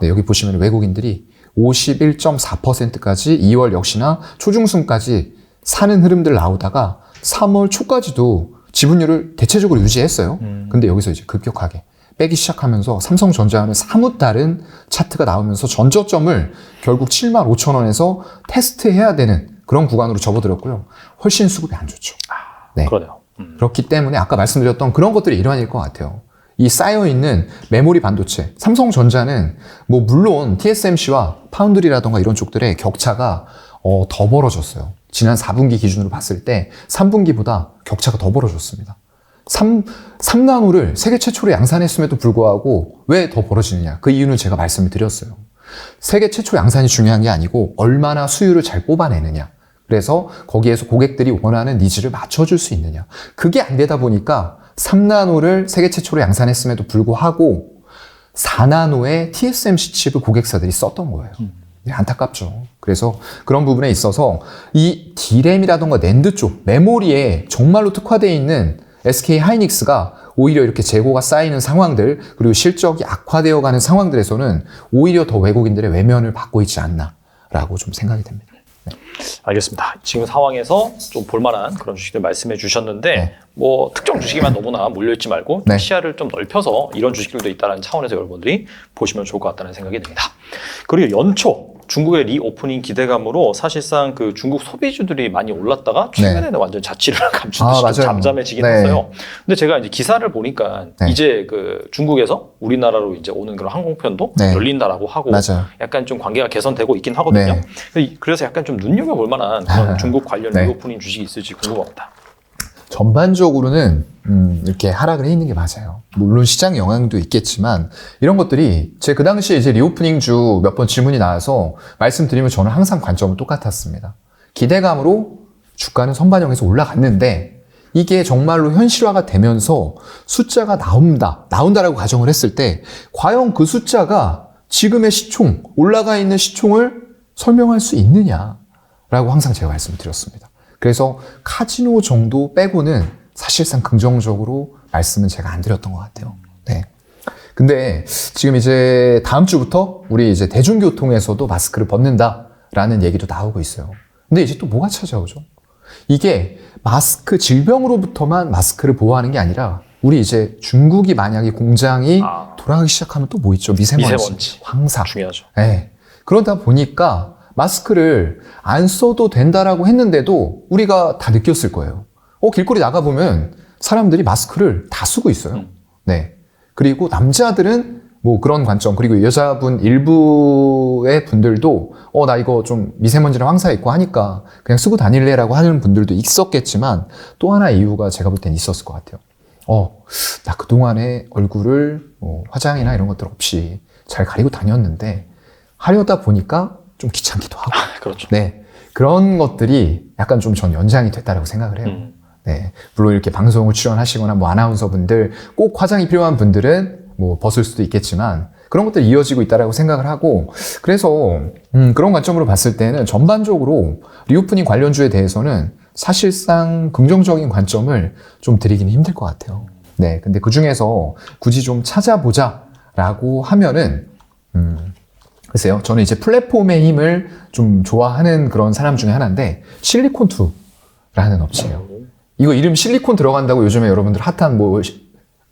네, 여기 보시면 외국인들이 51.4%까지 2월 역시나 초중순까지 사는 흐름들 나오다가 3월 초까지도 지분율을 대체적으로 유지했어요. 근데 여기서 이제 급격하게 빼기 시작하면서 삼성전자는 사뭇 다른 차트가 나오면서 전저점을 결국 75,000원에서 테스트해야 되는 그런 구간으로 접어들었고요. 훨씬 수급이 안 좋죠. 네. 그러네요. 그렇기 때문에 아까 말씀드렸던 그런 것들이 일환일 것 같아요. 이 쌓여있는 메모리 반도체, 삼성전자는 뭐 물론 TSMC와 파운드리라던가 이런 쪽들의 격차가 더 벌어졌어요. 지난 4분기 기준으로 봤을 때 3분기보다 격차가 더 벌어졌습니다. 3나노를 세계 최초로 양산했음에도 불구하고 왜 더 벌어지느냐? 그 이유는 제가 말씀을 드렸어요. 세계 최초 양산이 중요한 게 아니고 얼마나 수율을 잘 뽑아내느냐. 그래서 거기에서 고객들이 원하는 니즈를 맞춰줄 수 있느냐. 그게 안 되다 보니까 3나노를 세계 최초로 양산했음에도 불구하고 4나노의 TSMC 칩을 고객사들이 썼던 거예요. 네, 안타깝죠. 그래서 그런 부분에 있어서 이 D램이라던가 낸드 쪽, 메모리에 정말로 특화되어 있는 SK 하이닉스가 오히려 이렇게 재고가 쌓이는 상황들, 그리고 실적이 악화되어 가는 상황들에서는 오히려 더 외국인들의 외면을 받고 있지 않나라고 좀 생각이 됩니다. 네. 알겠습니다. 지금 상황에서 좀 볼만한 그런 주식들 말씀해 주셨는데 네. 뭐 특정 주식에만 너무나 몰려있지 말고 좀 네. 시야를 좀 넓혀서 이런 주식들도 있다는 차원에서 여러분들이 보시면 좋을 것 같다는 생각이 듭니다. 그리고 연초 중국의 리오프닝 기대감으로 사실상 그 중국 소비주들이 많이 올랐다가 최근에는 완전 자취를 감춘 듯이 좀 잠잠해지긴 했어요. 근데 제가 이제 기사를 보니까 이제 그 중국에서 우리나라로 이제 오는 그런 항공편도 열린다라고 하고 약간 좀 관계가 개선되고 있긴 하거든요. 그래서 약간 좀 눈여겨볼 만한 그런 중국 관련 리오프닝 주식이 있을지 궁금합니다. 전반적으로는 이렇게 하락을 해 있는 게 맞아요. 물론 시장 영향도 있겠지만 이런 것들이 제 그 당시에 이제 리오프닝 주 몇 번 질문이 나와서 말씀드리면 저는 항상 관점은 똑같았습니다. 기대감으로 주가는 선반영해서 올라갔는데 이게 정말로 현실화가 되면서 숫자가 나온다라고 가정을 했을 때 과연 그 숫자가 지금의 시총, 올라가 있는 시총을 설명할 수 있느냐라고 항상 제가 말씀드렸습니다. 그래서 카지노 정도 빼고는 사실상 긍정적으로 말씀은 제가 안 드렸던 것 같아요. 네. 근데 지금 이제 다음 주부터 우리 이제 대중교통에서도 마스크를 벗는다라는 얘기도 나오고 있어요. 근데 이제 또 뭐가 찾아오죠? 이게 마스크 질병으로부터만 마스크를 보호하는 게 아니라 우리 이제 중국이 만약에 공장이 돌아가기 시작하면 또 뭐 있죠? 미세먼지, 황사. 중요하죠. 네. 그러다 보니까 마스크를 안 써도 된다라고 했는데도 우리가 다 느꼈을 거예요. 길거리 나가보면 사람들이 마스크를 다 쓰고 있어요. 네. 그리고 남자들은 뭐 그런 관점, 그리고 여자분 일부의 분들도 나 이거 좀 미세먼지랑 황사 있고 하니까 그냥 쓰고 다닐래라고 하는 분들도 있었겠지만 또 하나 이유가 제가 볼 땐 있었을 것 같아요. 나 그동안에 얼굴을 화장이나 이런 것들 없이 잘 가리고 다녔는데 하려다 보니까 좀 귀찮기도 하고. 그렇죠. 네. 그런 것들이 약간 좀 전 연장이 됐다라고 생각을 해요. 네. 물론 이렇게 방송을 출연하시거나 뭐 아나운서 분들, 꼭 화장이 필요한 분들은 뭐 벗을 수도 있겠지만 그런 것들이 이어지고 있다라고 생각을 하고, 그래서 그런 관점으로 봤을 때는 전반적으로 리오프닝 관련주에 대해서는 사실상 긍정적인 관점을 좀 드리기는 힘들 것 같아요. 네. 근데 그 중에서 굳이 좀 찾아보자라고 하면은, 글쎄요. 저는 이제 플랫폼의 힘을 좀 좋아하는 그런 사람 중에 하나인데, 실리콘2라는 업체예요. 이거 이름 실리콘 들어간다고 요즘에 여러분들 핫한 뭐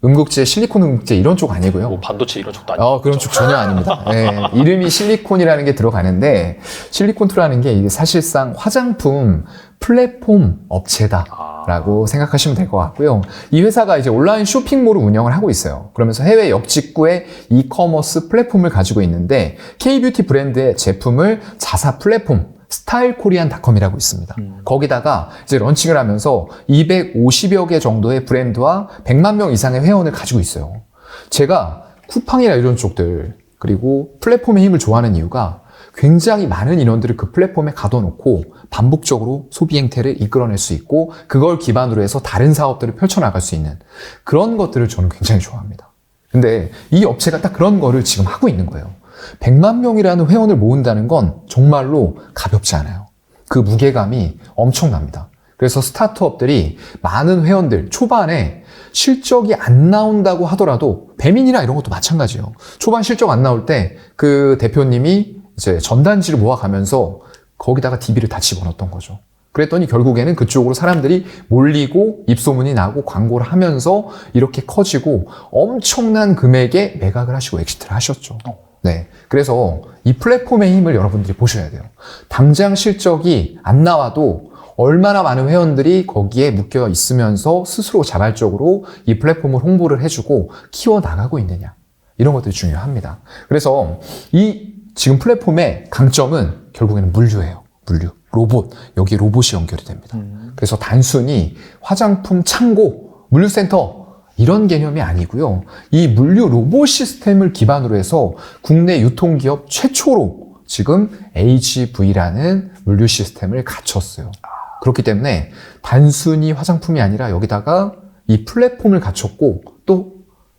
음극재, 실리콘 음극재 이런 쪽 아니고요. 뭐 반도체 이런 쪽도 아니고. 그런 쪽 전혀 아닙니다. 네, 이름이 실리콘이라는 게 들어가는데, 실리콘2라는 게 이게 사실상 화장품 플랫폼 업체다라고 생각하시면 될 것 같고요. 이 회사가 이제 온라인 쇼핑몰을 운영을 하고 있어요. 그러면서 해외 역직구의 이커머스 플랫폼을 가지고 있는데, K뷰티 브랜드의 제품을 자사 플랫폼 스타일코리안닷컴이라고 있습니다. 거기다가 이제 런칭을 하면서 250여 개 정도의 브랜드와 100만 명 이상의 회원을 가지고 있어요. 제가 쿠팡이나 이런 쪽들, 그리고 플랫폼의 힘을 좋아하는 이유가 굉장히 많은 인원들을 그 플랫폼에 가둬놓고 반복적으로 소비 행태를 이끌어낼 수 있고, 그걸 기반으로 해서 다른 사업들을 펼쳐나갈 수 있는 그런 것들을 저는 굉장히 좋아합니다. 근데 이 업체가 딱 그런 거를 지금 하고 있는 거예요. 100만 명이라는 회원을 모은다는 건 정말로 가볍지 않아요. 그 무게감이 엄청납니다. 그래서 스타트업들이 많은 회원들, 초반에 실적이 안 나온다고 하더라도, 배민이나 이런 것도 마찬가지예요. 초반 실적 안 나올 때 그 대표님이 이제 전단지를 모아가면서 거기다가 DB를 다 집어넣었던 거죠. 그랬더니 결국에는 그쪽으로 사람들이 몰리고 입소문이 나고 광고를 하면서 이렇게 커지고 엄청난 금액에 매각을 하시고 엑시트를 하셨죠. 네. 그래서 이 플랫폼의 힘을 여러분들이 보셔야 돼요. 당장 실적이 안 나와도 얼마나 많은 회원들이 거기에 묶여 있으면서 스스로 자발적으로 이 플랫폼을 홍보를 해주고 키워나가고 있느냐. 이런 것들이 중요합니다. 그래서 이 지금 플랫폼의 강점은 결국에는 물류예요. 물류. 로봇. 여기 로봇이 연결이 됩니다. 그래서 단순히 화장품 창고, 물류센터 이런 개념이 아니고요. 이 물류 로봇 시스템을 기반으로 해서 국내 유통기업 최초로 지금 AGV라는 물류 시스템을 갖췄어요. 그렇기 때문에 단순히 화장품이 아니라 여기다가 이 플랫폼을 갖췄고 또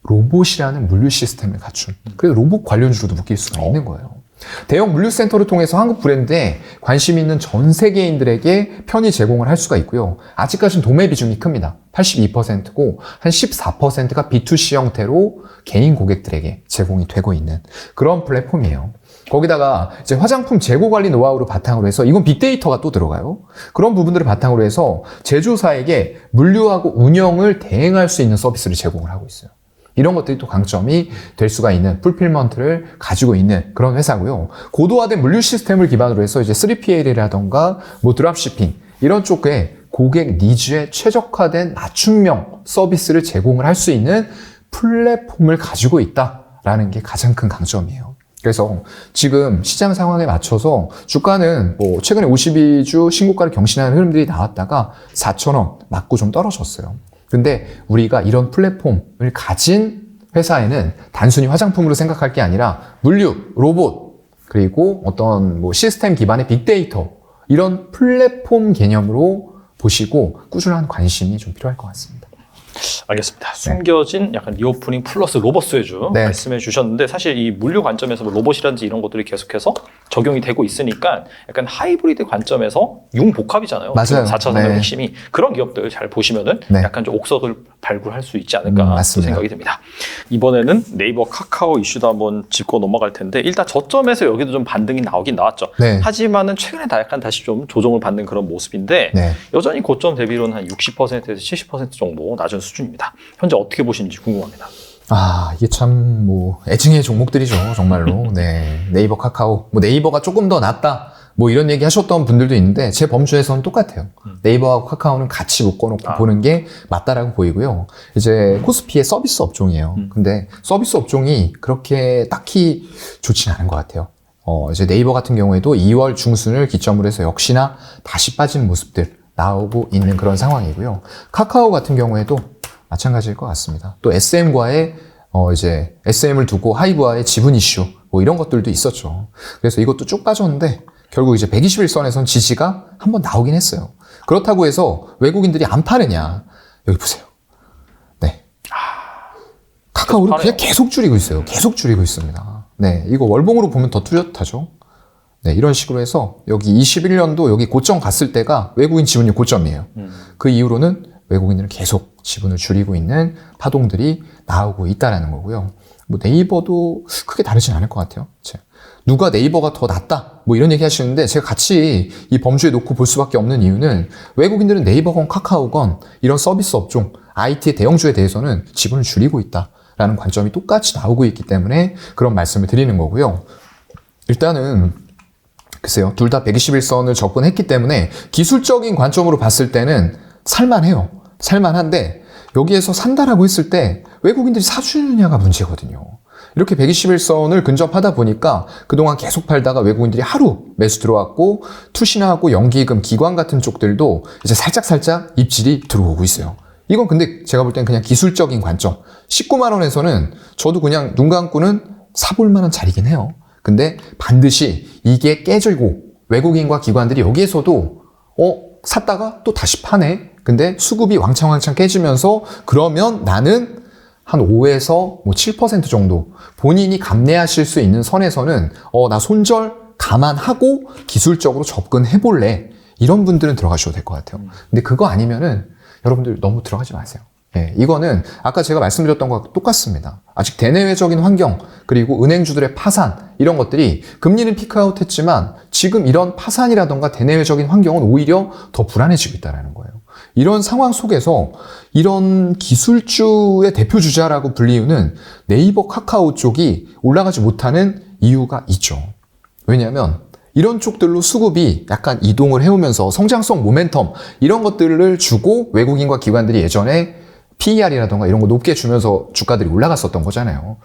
로봇이라는 물류 시스템을 갖춘. 그래서 로봇 관련주로도 묶일 수가 있는 거예요. 대형 물류센터를 통해서 한국 브랜드에 관심 있는 전 세계인들에게 편의 제공을 할 수가 있고요. 아직까지는 도매 비중이 큽니다. 82%고 한 14%가 B2C 형태로 개인 고객들에게 제공이 되고 있는 그런 플랫폼이에요. 거기다가 이제 화장품 재고 관리 노하우를 바탕으로 해서 이건 빅데이터가 또 들어가요. 그런 부분들을 바탕으로 해서 제조사에게 물류하고 운영을 대행할 수 있는 서비스를 제공을 하고 있어요. 이런 것들이 또 강점이 될 수가 있는 풀필먼트를 가지고 있는 그런 회사고요. 고도화된 물류 시스템을 기반으로 해서 이제 3PL이라던가 뭐 드랍시핑 이런 쪽에 고객 니즈에 최적화된 맞춤형 서비스를 제공을 할 수 있는 플랫폼을 가지고 있다라는 게 가장 큰 강점이에요. 그래서 지금 시장 상황에 맞춰서 주가는 뭐 최근에 52주 신고가를 경신하는 흐름들이 나왔다가 4,000원 맞고 좀 떨어졌어요. 근데 우리가 이런 플랫폼을 가진 회사에는 단순히 화장품으로 생각할 게 아니라 물류, 로봇, 그리고 어떤 뭐 시스템 기반의 빅데이터 이런 플랫폼 개념으로 보시고 꾸준한 관심이 좀 필요할 것 같습니다. 알겠습니다. 숨겨진 약간 리오프닝 플러스 로봇 수혜주 네. 말씀해 주셨는데 사실 이 물류 관점에서 뭐 로봇이라든지 이런 것들이 계속해서 적용이 되고 있으니까 약간 하이브리드 관점에서 융복합이잖아요. 맞아요. 4차 산업의 네. 핵심이 그런 기업들 잘 보시면은 네. 약간 좀 옥석을 발굴할 수 있지 않을까 또 맞습니다. 생각이 듭니다. 이번에는 네이버 카카오 이슈도 한번 짚고 넘어갈 텐데 일단 저점에서 여기도 좀 반등이 나오긴 나왔죠. 네. 하지만은 최근에 다 약간 다시 좀 조정을 받는 그런 모습인데 네. 여전히 고점 대비로는 한 60%에서 70% 정도 낮은 수준입니다. 현재 어떻게 보시는지 궁금합니다. 이게 참, 애증의 종목들이죠, 정말로. 네. 네이버, 카카오. 네이버가 조금 더 낫다. 이런 얘기 하셨던 분들도 있는데, 제 범주에서는 똑같아요. 네이버하고 카카오는 같이 묶어놓고 보는 게 맞다라고 보이고요. 이제, 코스피의 서비스 업종이에요. 근데, 서비스 업종이 그렇게 딱히 좋지는 않은 것 같아요. 이제 네이버 같은 경우에도 2월 중순을 기점으로 해서 역시나 다시 빠진 모습들 나오고 있는 그런 상황이고요. 카카오 같은 경우에도 마찬가지일 것 같습니다. 또 SM과의 이제 SM을 두고 하이브와의 지분 이슈 이런 것들도 있었죠. 그래서 이것도 쭉 빠졌는데 결국 이제 121선에선 지지가 한번 나오긴 했어요. 그렇다고 해서 외국인들이 안 파느냐? 여기 보세요. 네. 카카오를 그냥 계속 줄이고 있어요. 계속 줄이고 있습니다. 네. 이거 월봉으로 보면 더 뚜렷하죠. 네. 이런 식으로 해서 여기 21년도 여기 고점 갔을 때가 외국인 지분이 고점이에요. 그 이후로는 외국인들은 계속 지분을 줄이고 있는 파동들이 나오고 있다는 거고요. 네이버도 크게 다르진 않을 것 같아요. 누가 네이버가 더 낫다 이런 얘기 하시는데 제가 같이 이 범주에 놓고 볼 수밖에 없는 이유는 외국인들은 네이버건 카카오건 이런 서비스 업종 IT의 대형주에 대해서는 지분을 줄이고 있다라는 관점이 똑같이 나오고 있기 때문에 그런 말씀을 드리는 거고요. 일단은 글쎄요, 둘 다 121선을 접근했기 때문에 기술적인 관점으로 봤을 때는 살만해요. 살만한데 여기에서 산다라고 했을 때 외국인들이 사주느냐가 문제거든요. 이렇게 121선을 근접하다 보니까 그동안 계속 팔다가 외국인들이 하루 매수 들어왔고 투신하고 연기금, 기관 같은 쪽들도 이제 살짝살짝 입질이 들어오고 있어요. 이건 근데 제가 볼 땐 그냥 기술적인 관점. 19만 원에서는 저도 그냥 눈 감고는 사볼 만한 자리긴 해요. 근데 반드시 이게 깨지고 외국인과 기관들이 여기에서도 샀다가 또 다시 파네. 근데 수급이 왕창 깨지면서 그러면 나는 한 5에서 7% 정도 본인이 감내하실 수 있는 선에서는 나 손절 감안하고 기술적으로 접근해볼래. 이런 분들은 들어가셔도 될 것 같아요. 근데 그거 아니면은 여러분들 너무 들어가지 마세요. 예, 이거는 아까 제가 말씀드렸던 것과 똑같습니다. 아직 대내외적인 환경 그리고 은행주들의 파산 이런 것들이 금리는 피크아웃 했지만 지금 이런 파산이라던가 대내외적인 환경은 오히려 더 불안해지고 있다는 거예요. 이런 상황 속에서 이런 기술주의 대표주자라고 불리우는 네이버 카카오 쪽이 올라가지 못하는 이유가 있죠. 왜냐하면 이런 쪽들로 수급이 약간 이동을 해오면서 성장성 모멘텀 이런 것들을 주고 외국인과 기관들이 예전에 PER이라던가 이런 거 높게 주면서 주가들이 올라갔었던 거잖아요.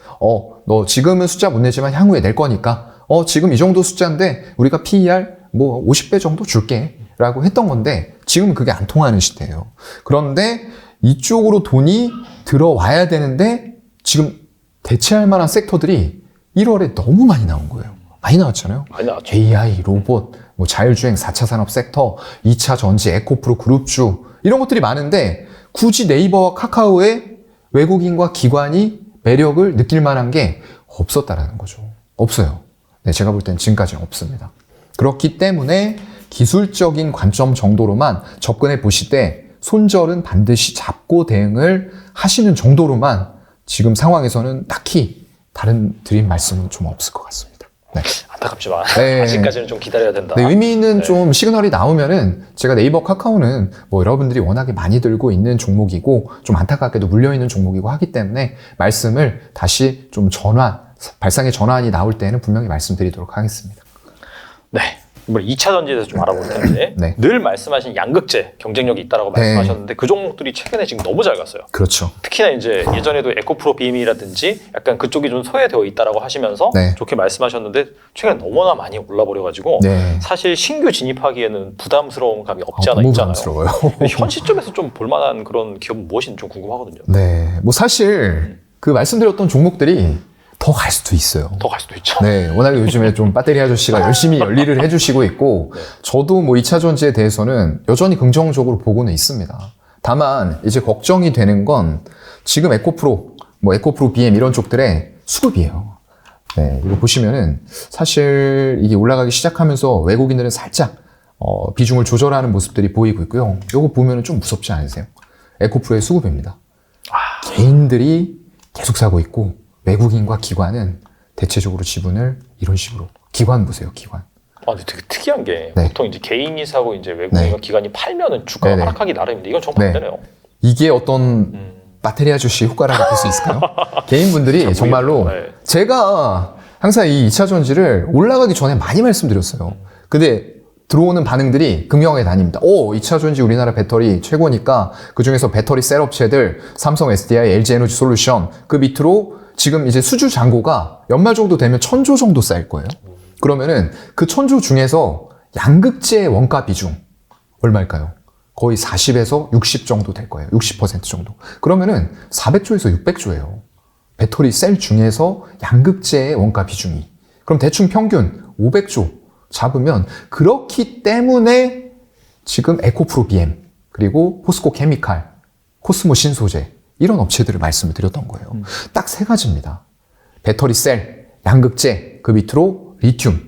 너 지금은 숫자 못 내지만 향후에 낼 거니까 지금 이 정도 숫자인데 우리가 PER 뭐 50배 정도 줄게 라고 했던 건데 지금은 그게 안 통하는 시대예요. 그런데 이쪽으로 돈이 들어와야 되는데 지금 대체할 만한 섹터들이 1월에 너무 많이 나온 거예요. 많이 나왔잖아요. 많이 나왔죠. AI, 로봇, 뭐 자율주행 4차 산업 섹터, 2차 전지, 에코프로 그룹주 이런 것들이 많은데 굳이 네이버와 카카오의 외국인과 기관이 매력을 느낄 만한 게 없었다라는 거죠. 없어요. 네, 제가 볼 땐 지금까지는 없습니다. 그렇기 때문에 기술적인 관점 정도로만 접근해 보실 때 손절은 반드시 잡고 대응을 하시는 정도로만 지금 상황에서는 딱히 다른 드릴 말씀은 좀 없을 것 같습니다. 네. 안타깝지만 네. 아직까지는 좀 기다려야 된다. 네, 의미는 네. 좀 시그널이 나오면은 제가 네이버 카카오는 뭐 여러분들이 워낙에 많이 들고 있는 종목이고 좀 안타깝게도 물려있는 종목이고 하기 때문에 말씀을 다시 좀 발상의 전환이 나올 때는 분명히 말씀드리도록 하겠습니다. 네. 이번 2차 전지에 대해서 좀 알아볼 텐데 네. 늘 말씀하신 양극재 경쟁력이 있다라고 네. 말씀하셨는데 그 종목들이 최근에 지금 너무 잘 갔어요. 그렇죠. 특히나 이제 예전에도 에코프로 BM이라든지 약간 그쪽이 좀 소외되어 있다라고 하시면서 네. 좋게 말씀하셨는데 최근에 너무나 많이 올라버려가지고 네. 사실 신규 진입하기에는 부담스러운 감이 없지 않아 너무 있잖아요. 부담스러워요. 근데 현 시점에서 좀 볼만한 그런 기업은 무엇인지 좀 궁금하거든요. 네. 뭐 사실 그 말씀드렸던 종목들이 더 갈 수도 있어요. 더 갈 수도 있죠. 네, 워낙에 요즘에 좀 배터리 아저씨가 열심히 열일을 해주시고 있고, 네. 저도 뭐 2차 전지에 대해서는 여전히 긍정적으로 보고는 있습니다. 다만, 이제 걱정이 되는 건 지금 에코프로, 뭐 에코프로 BM 이런 쪽들의 수급이에요. 네, 이거 보시면은 사실 이게 올라가기 시작하면서 외국인들은 살짝, 비중을 조절하는 모습들이 보이고 있고요. 이거 보면은 좀 무섭지 않으세요? 에코프로의 수급입니다. 개인들이 계속 사고 있고, 외국인과 기관은 대체적으로 지분을 이런 식으로 기관 보세요, 기관. 근데 되게 특이한 게 네. 보통 이제 개인이 사고 이제 외국인과 네. 기관이 팔면은 주가가 네네. 하락하기 나름인데 이건 정말 안 네. 되네요. 이게 어떤 배터리 아저씨 효과라고 볼 수 있을까요? 개인분들이 정말로 모르겠네요. 네. 제가 항상 이 2차 전지를 올라가기 전에 많이 말씀드렸어요. 근데 들어오는 반응들이 극명하게 나뉩니다. 2차 전지 우리나라 배터리 최고니까 그중에서 배터리 셀 업체들 삼성 SDI, LG 에너지 솔루션 그 밑으로 지금 이제 수주 잔고가 연말 정도 되면 1,000조 정도 쌓일 거예요. 그러면은 그 1,000조 중에서 양극재 원가 비중 얼마일까요? 거의 40에서 60 정도 될 거예요. 60% 정도. 그러면은 400조에서 600조예요. 배터리 셀 중에서 양극재의 원가 비중이. 그럼 대충 평균 500조 잡으면 그렇기 때문에 지금 에코프로 BM 그리고 포스코 케미칼, 코스모 신소재 이런 업체들을 말씀을 드렸던 거예요. 딱 3가지입니다. 배터리 셀, 양극재, 그 밑으로 리튬.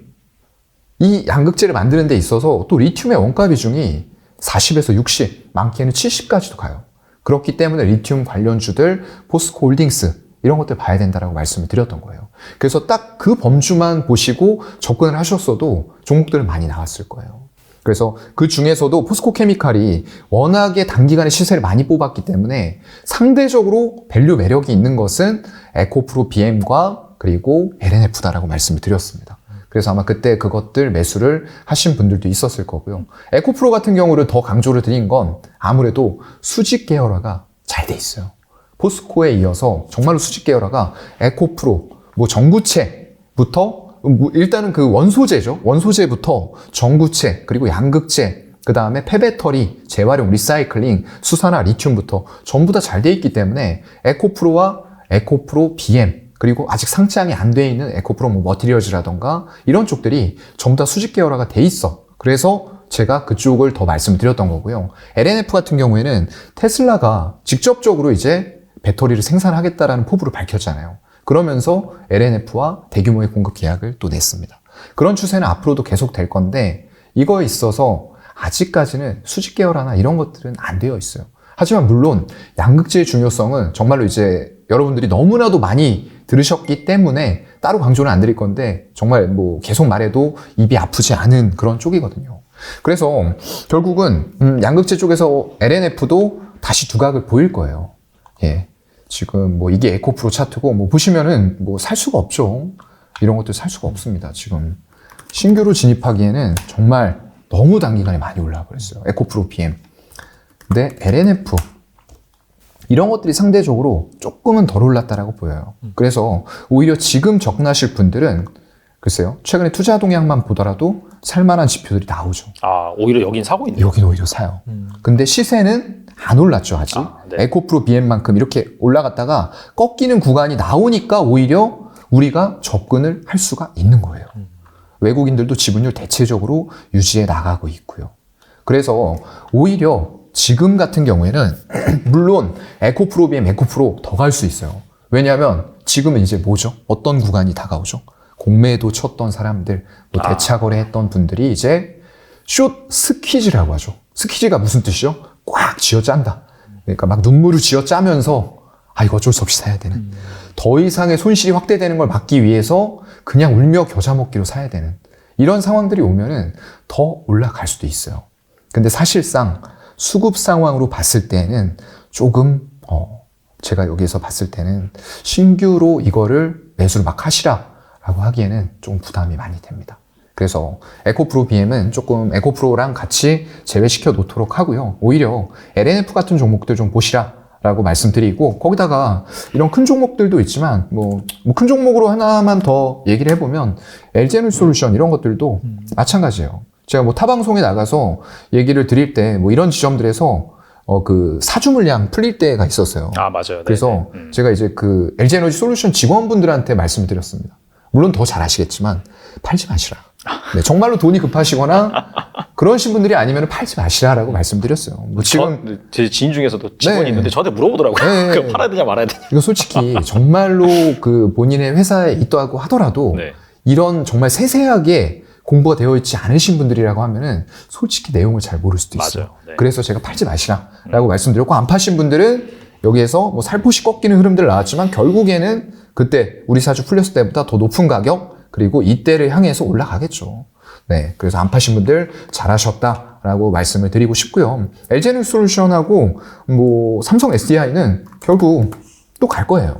이 양극재를 만드는 데 있어서 또 리튬의 원가 비중이 40에서 60, 많게는 70까지도 가요. 그렇기 때문에 리튬 관련주들, 포스코 홀딩스 이런 것들 봐야 된다라고 말씀을 드렸던 거예요. 그래서 딱 그 범주만 보시고 접근을 하셨어도 종목들은 많이 나왔을 거예요. 그래서 그 중에서도 포스코 케미칼이 워낙에 단기간에 시세를 많이 뽑았기 때문에 상대적으로 밸류 매력이 있는 것은 에코프로 BM과 그리고 LNF다라고 말씀을 드렸습니다. 그래서 아마 그때 그것들 매수를 하신 분들도 있었을 거고요. 에코프로 같은 경우를 더 강조를 드린 건 아무래도 수직 계열화가 잘 돼 있어요. 포스코에 이어서 정말로 수직 계열화가 에코프로, 뭐 전구체부터 일단은 그 원소재죠. 원소재부터 전구체, 그리고 양극재, 그 다음에 폐배터리, 재활용, 리사이클링, 수산화, 리튬부터 전부 다 잘 돼 있기 때문에 에코프로와 에코프로 BM, 그리고 아직 상장이 안 돼 있는 에코프로 뭐 머티리얼즈라던가 이런 쪽들이 전부 다 수직 계열화가 돼 있어. 그래서 제가 그쪽을 더 말씀을 드렸던 거고요. LNF 같은 경우에는 테슬라가 직접적으로 이제 배터리를 생산하겠다라는 포부를 밝혔잖아요. 그러면서 LNF와 대규모의 공급 계약을 또 냈습니다. 그런 추세는 앞으로도 계속 될 건데 이거에 있어서 아직까지는 수직 계열화나 이런 것들은 안 되어 있어요. 하지만 물론 양극재의 중요성은 정말로 이제 여러분들이 너무나도 많이 들으셨기 때문에 따로 강조는 안 드릴 건데 정말 뭐 계속 말해도 입이 아프지 않은 그런 쪽이거든요. 그래서 결국은 양극재 쪽에서 LNF도 다시 두각을 보일 거예요. 예. 지금 뭐 이게 에코프로 차트고 뭐 보시면은 뭐 살 수가 없죠. 이런 것들 살 수가 없습니다. 지금 신규로 진입하기에는 정말 너무 단기간에 많이 올라와 버렸어요. 에코프로 BM. 근데 LNF 이런 것들이 상대적으로 조금은 덜 올랐다라고 보여요. 그래서 오히려 지금 접근하실 분들은 글쎄요, 최근에 투자 동향만 보더라도 살만한 지표들이 나오죠. 아, 오히려 여긴 사고 있네요. 여긴 오히려 사요. 근데 시세는 안 올랐죠, 아직. 네. 에코프로 BM만큼 이렇게 올라갔다가 꺾이는 구간이 나오니까 오히려 우리가 접근을 할 수가 있는 거예요. 외국인들도 지분율 대체적으로 유지해 나가고 있고요. 그래서 오히려 지금 같은 경우에는 물론 에코프로 BM, 에코프로 더 갈 수 있어요. 왜냐하면 지금은 이제 뭐죠? 어떤 구간이 다가오죠? 공매도 쳤던 사람들, 뭐 대차 거래했던 분들이 이제 숏 스퀴즈라고 하죠. 스퀴즈가 무슨 뜻이죠? 꽉 쥐어짠다. 그러니까 막 눈물을 쥐어짜면서 이거 어쩔 수 없이 사야 되는. 더 이상의 손실이 확대되는 걸 막기 위해서 그냥 울며 겨자 먹기로 사야 되는 이런 상황들이 오면은 더 올라갈 수도 있어요. 근데 사실상 수급 상황으로 봤을 때는 조금 제가 여기서 봤을 때는 신규로 이거를 매수를 막 하시라라고 하기에는 좀 부담이 많이 됩니다. 그래서 에코프로 BM은 조금 에코프로랑 같이 제외시켜 놓도록 하고요. 오히려 LNF 같은 종목들 좀 보시라라고 말씀드리고, 거기다가 이런 큰 종목들도 있지만 뭐 큰 종목으로 하나만 더 얘기를 해보면 LG에너지솔루션 이런 것들도 마찬가지예요. 제가 뭐 타방송에 나가서 얘기를 드릴 때 뭐 이런 지점들에서 그 사주 물량 풀릴 때가 있었어요. 아, 맞아요. 그래서 제가 이제 그 LG에너지솔루션 직원분들한테 말씀을 드렸습니다. 물론 더 잘 아시겠지만 팔지 마시라. 네, 정말로 돈이 급하시거나 그러신 분들이 아니면 팔지 마시라라고 말씀드렸어요. 뭐 지금 제 지인 중에서도 직원이 네. 있는데 저한테 물어보더라고요. 네. 그거 팔아야 되냐 말아야 되냐. 이거 솔직히 정말로 그 본인의 회사에 있다고 하더라도 네. 이런 정말 세세하게 공부가 되어 있지 않으신 분들이라고 하면은 솔직히 내용을 잘 모를 수도 있어요. 맞아요. 네. 그래서 제가 팔지 마시라라고 말씀드렸고, 안 파신 분들은 여기에서 뭐 살포시 꺾이는 흐름들 나왔지만 결국에는 그때 우리 사주 풀렸을 때보다 더 높은 가격, 그리고 이때를 향해서 올라가겠죠. 네, 그래서 안 파신 분들 잘하셨다라고 말씀을 드리고 싶고요. LG에너지솔루션하고 뭐 삼성 SDI는 결국 또 갈 거예요.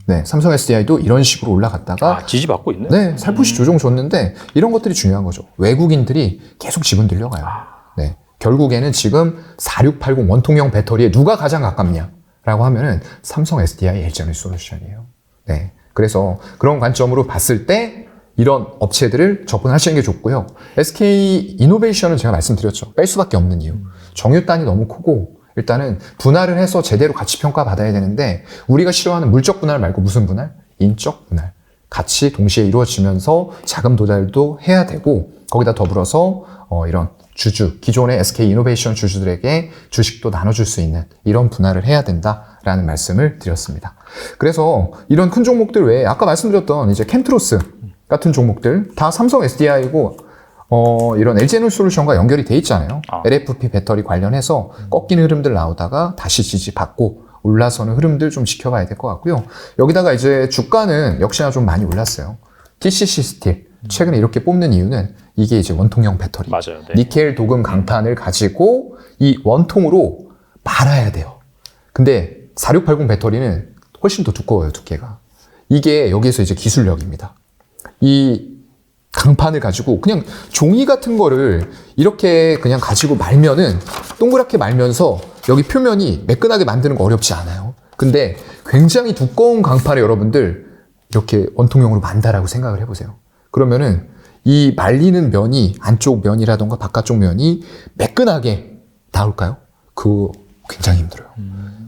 네, 삼성 SDI도 이런 식으로 올라갔다가 지지받고 있네. 네, 살포시 조정 줬는데 이런 것들이 중요한 거죠. 외국인들이 계속 지분 들려가요. 네, 결국에는 지금 4680 원통형 배터리에 누가 가장 가깝냐라고 하면은 삼성 SDI, LG에너지솔루션이에요. 네, 그래서 그런 관점으로 봤을 때 이런 업체들을 접근하시는 게 좋고요. SK 이노베이션은 제가 말씀드렸죠. 뺄 수밖에 없는 이유. 정유단이 너무 크고 일단은 분할을 해서 제대로 가치평가 받아야 되는데, 우리가 싫어하는 물적 분할 말고 무슨 분할? 인적 분할. 같이 동시에 이루어지면서 자금 도달도 해야 되고, 거기다 더불어서 이런 주주, 기존의 SK 이노베이션 주주들에게 주식도 나눠줄 수 있는 이런 분할을 해야 된다라는 말씀을 드렸습니다. 그래서 이런 큰 종목들 외에 아까 말씀드렸던 이제 캠트로스 같은 종목들 다 삼성 SDI고 이런 LG에너지솔루션과 연결이 돼 있잖아요. LFP 배터리 관련해서 꺾이는 흐름들 나오다가 다시 지지받고 올라서는 흐름들 좀 지켜봐야 될 것 같고요. 여기다가 이제 주가는 역시나 좀 많이 올랐어요. TCC 스틸 최근에 이렇게 뽑는 이유는 이게 이제 원통형 배터리, 맞아요. 네. 니켈 도금 강판을 가지고 이 원통으로 말아야 돼요. 근데 4680 배터리는 훨씬 더 두꺼워요, 두께가. 이게 여기에서 이제 기술력입니다. 이 강판을 가지고 그냥 종이 같은 거를 이렇게 그냥 가지고 말면은 동그랗게 말면서 여기 표면이 매끈하게 만드는 거 어렵지 않아요. 근데 굉장히 두꺼운 강판을 여러분들 이렇게 원통형으로 만다라고 생각을 해보세요. 그러면은 이 말리는 면이 안쪽 면이라던가 바깥쪽 면이 매끈하게 나올까요? 그거 굉장히 힘들어요.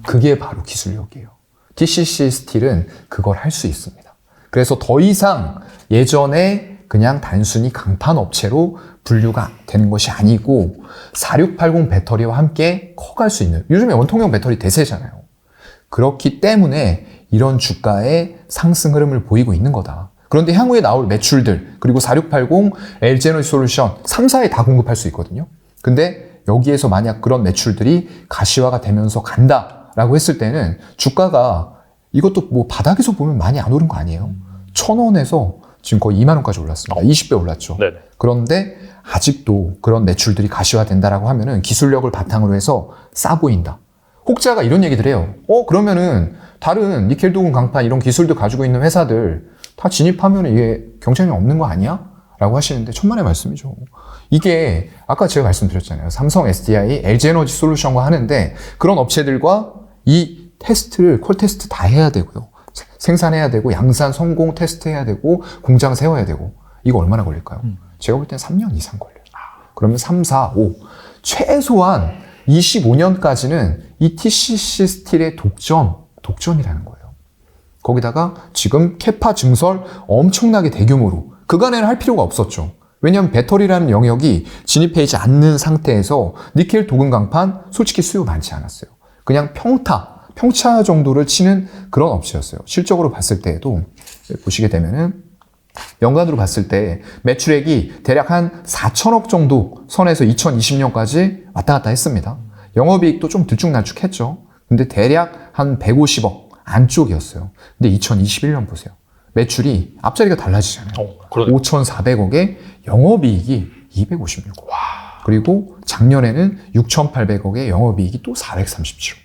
그게 바로 기술력이에요. TCC 스틸은 그걸 할 수 있습니다. 그래서 더 이상 예전에 그냥 단순히 강판 업체로 분류가 되는 것이 아니고 4680 배터리와 함께 커갈 수 있는, 요즘에 원통형 배터리 대세잖아요. 그렇기 때문에 이런 주가의 상승 흐름을 보이고 있는 거다. 그런데 향후에 나올 매출들, 그리고 4680, LG에너지솔루션 3사에 다 공급할 수 있거든요. 근데 여기에서 만약 그런 매출들이 가시화가 되면서 간다라고 했을 때는 주가가 이것도 뭐 바닥에서 보면 많이 안 오른 거 아니에요. 1,000원에서 지금 거의 2만 원까지 올랐습니다. 20배 올랐죠. 네네. 그런데 아직도 그런 매출들이 가시화된다라고 하면은 기술력을 바탕으로 해서 싸 보인다. 혹자가 이런 얘기들 해요. 그러면은 다른 니켈 도금 강판 이런 기술도 가지고 있는 회사들 다 진입하면 이게 경쟁이 없는 거 아니야? 라고 하시는데 천만의 말씀이죠. 이게 아까 제가 말씀드렸잖아요. 삼성, SDI, LG에너지 솔루션과 하는데 그런 업체들과 이 테스트를 콜 테스트 다 해야 되고요. 생산해야 되고 양산 성공 테스트 해야 되고 공장 세워야 되고 이거 얼마나 걸릴까요? 제가 볼 땐 3년 이상 걸려요. 그러면 3, 4, 5 최소한 25년까지는 이 TCC 스틸의 독점이라는 거예요. 거기다가 지금 캐파 증설 엄청나게 대규모로 그간에는 할 필요가 없었죠. 왜냐하면 배터리라는 영역이 진입해있지 않는 상태에서 니켈 도금 강판 솔직히 수요 많지 않았어요. 그냥 평차 정도를 치는 그런 업체였어요. 실적으로 봤을 때에도 보시게 되면은 연간으로 봤을 때 매출액이 대략 한 4천억 정도 선에서 2020년까지 왔다 갔다 했습니다. 영업이익도 좀 들쭉날쭉했죠. 근데 대략 한 150억 안쪽이었어요. 근데 2021년 보세요. 매출이 앞자리가 달라지잖아요. 5,400억에 영업이익이 256억. 그리고 작년에는 6,800억에 영업이익이 또 437억.